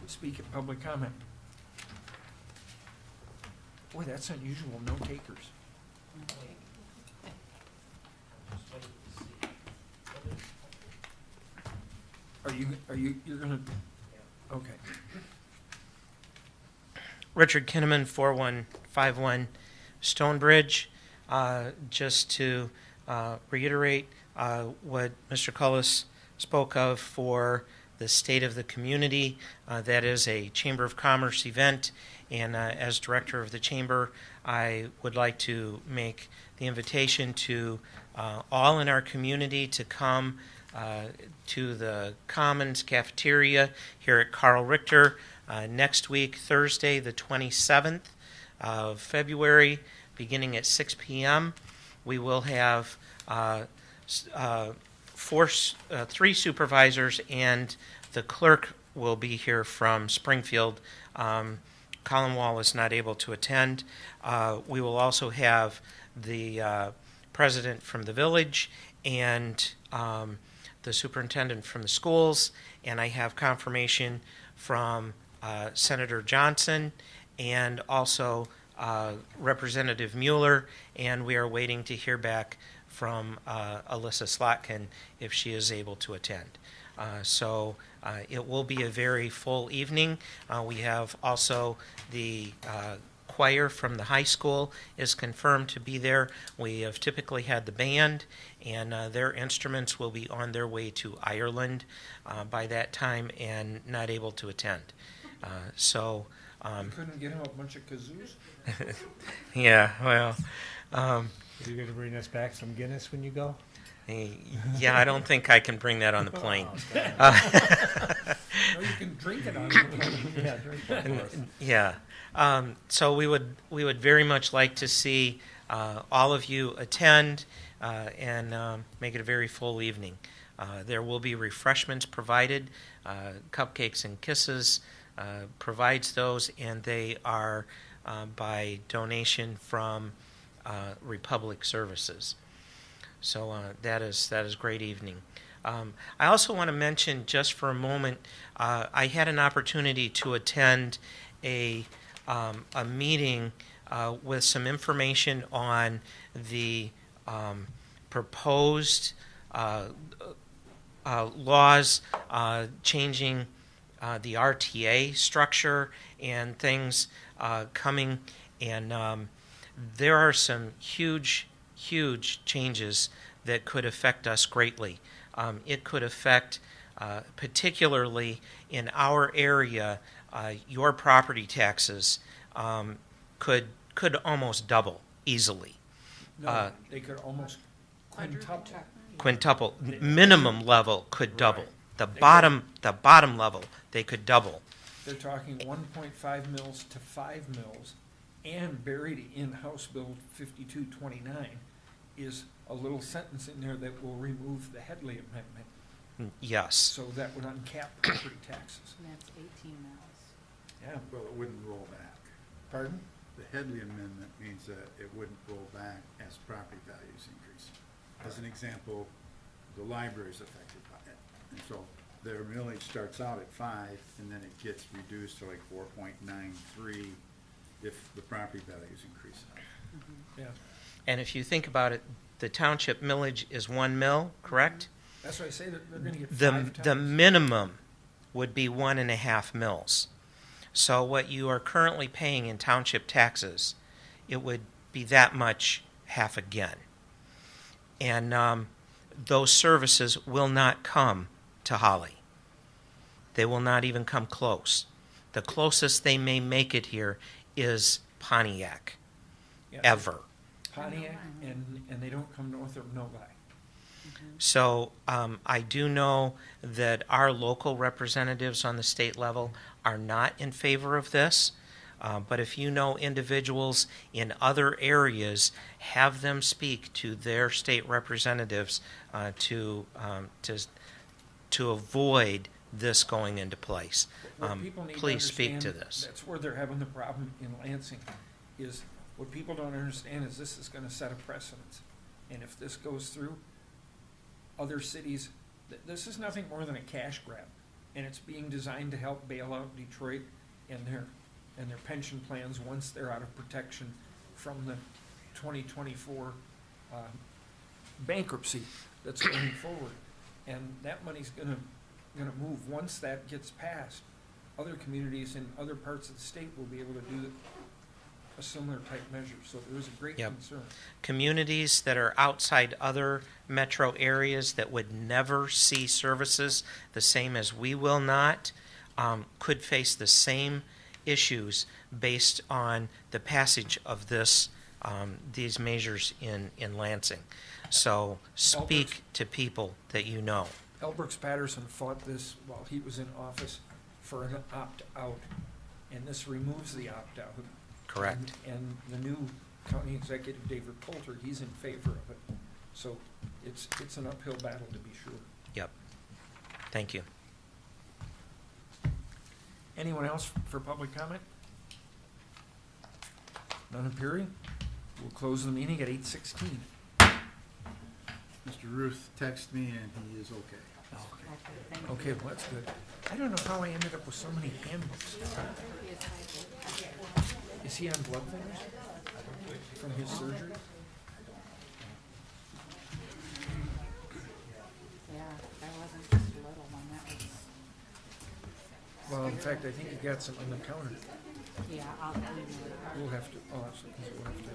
speak at public comment? Boy, that's unusual, no takers. Okay. You're gonna, okay. Richard Kinnaman, 4151 Stonebridge. Just to reiterate what Mr. Cullis spoke of for the state of the community, that is a Chamber of Commerce event, and as director of the Chamber, I would like to make the invitation to all in our community to come to the Commons Cafeteria here at Carl Richter next week, Thursday, the 27th of February, beginning at 6 p.m. We will have three supervisors, and the clerk will be here from Springfield. Colin Wall is not able to attend. We will also have the president from the village and the superintendent from the schools, and I have confirmation from Senator Johnson and also Representative Mueller, and we are waiting to hear back from Alyssa Slotkin if she is able to attend. So it will be a very full evening. We have also the choir from the high school is confirmed to be there. We have typically had the band, and their instruments will be on their way to Ireland by that time and not able to attend. So You couldn't get him a bunch of kazoos? yeah, well, You're gonna bring us back some Guinness when you go? yeah, I don't think I can bring that on the plane. No, you can drink it on the plane. Yeah, drink that for us. Yeah. So we would very much like to see all of you attend and make it a very full evening. There will be refreshments provided, Cupcakes and Kisses provides those, and they are by donation from Republic Services. So that is a great evening. I also want to mention just for a moment, I had an opportunity to attend a meeting with some information on the proposed laws changing the RTA structure and things coming, and there are some huge changes that could affect us greatly. It could affect, particularly in our area, your property taxes could almost double easily. No, they could almost Quintuple. Minimum level could double. Right. The bottom level they could double. They're talking 1.5 mils to 5 mils, and buried in House Bill 5229 is a little sentence in there that will remove the Headley Amendment, Yes. so that would uncap property taxes. And that's 18 mils. Yeah, Well, it wouldn't roll back. pardon? The Headley Amendment means that it wouldn't roll back as property values increase. As an example, the library is affected by it. And so their millage starts out at 5, and then it gets reduced to like 4.93 if the property values increase. Yeah, And if you think about it, the township millage is 1 mil, correct? that's why I say that they're gonna get The 5 times. minimum would be 1.5 mils. So what you are currently paying in township taxes, it would be that much half again. And those services will not come to Holly. They will not even come close. The closest they may make it here is Pontiac, Yeah, ever. Pontiac, and they don't come north of Novi. So I do know that our local representatives on the state level are not in favor of this. But if you know individuals in other areas, have them speak to their state representatives to avoid this going into place. What people need to Please speak to understand, this. that's where they're having the problem in Lansing, is what people don't understand is this is gonna set a precedence. And if this goes through, other cities, this is nothing more than a cash grab. And it's being designed to help bail out Detroit and their pension plans once they're out of protection from the 2024 bankruptcy that's going forward. And that money's gonna move. Once that gets passed, other communities in other parts of the state will be able to do a similar type measure. So there is a great Yep. concern. Communities that are outside other metro areas that would never see services the same as we will not could face the same issues based on the passage of these measures in Lansing. So speak to people that you know. L. Brooks Patterson fought this while he was in office for an opt-out, and this removes the opt-out. Correct. And the new county executive, David Poulter, he's in favor of it. So it's an uphill battle, to be sure. Yep. Thank you. Anyone else for public comment? None appearing? We'll close the meeting at 8:16. Mr. Ruth texted me and he is okay. Thank you. Okay, well, that's good. I don't know how I ended up with so many handbooks. Is he on blood thinners from his surgery? Yeah, that wasn't just a little one, that was, Well, in fact, I think he got some on the counter. yeah, I'll clean it up. We'll have to, oh, so we'll have to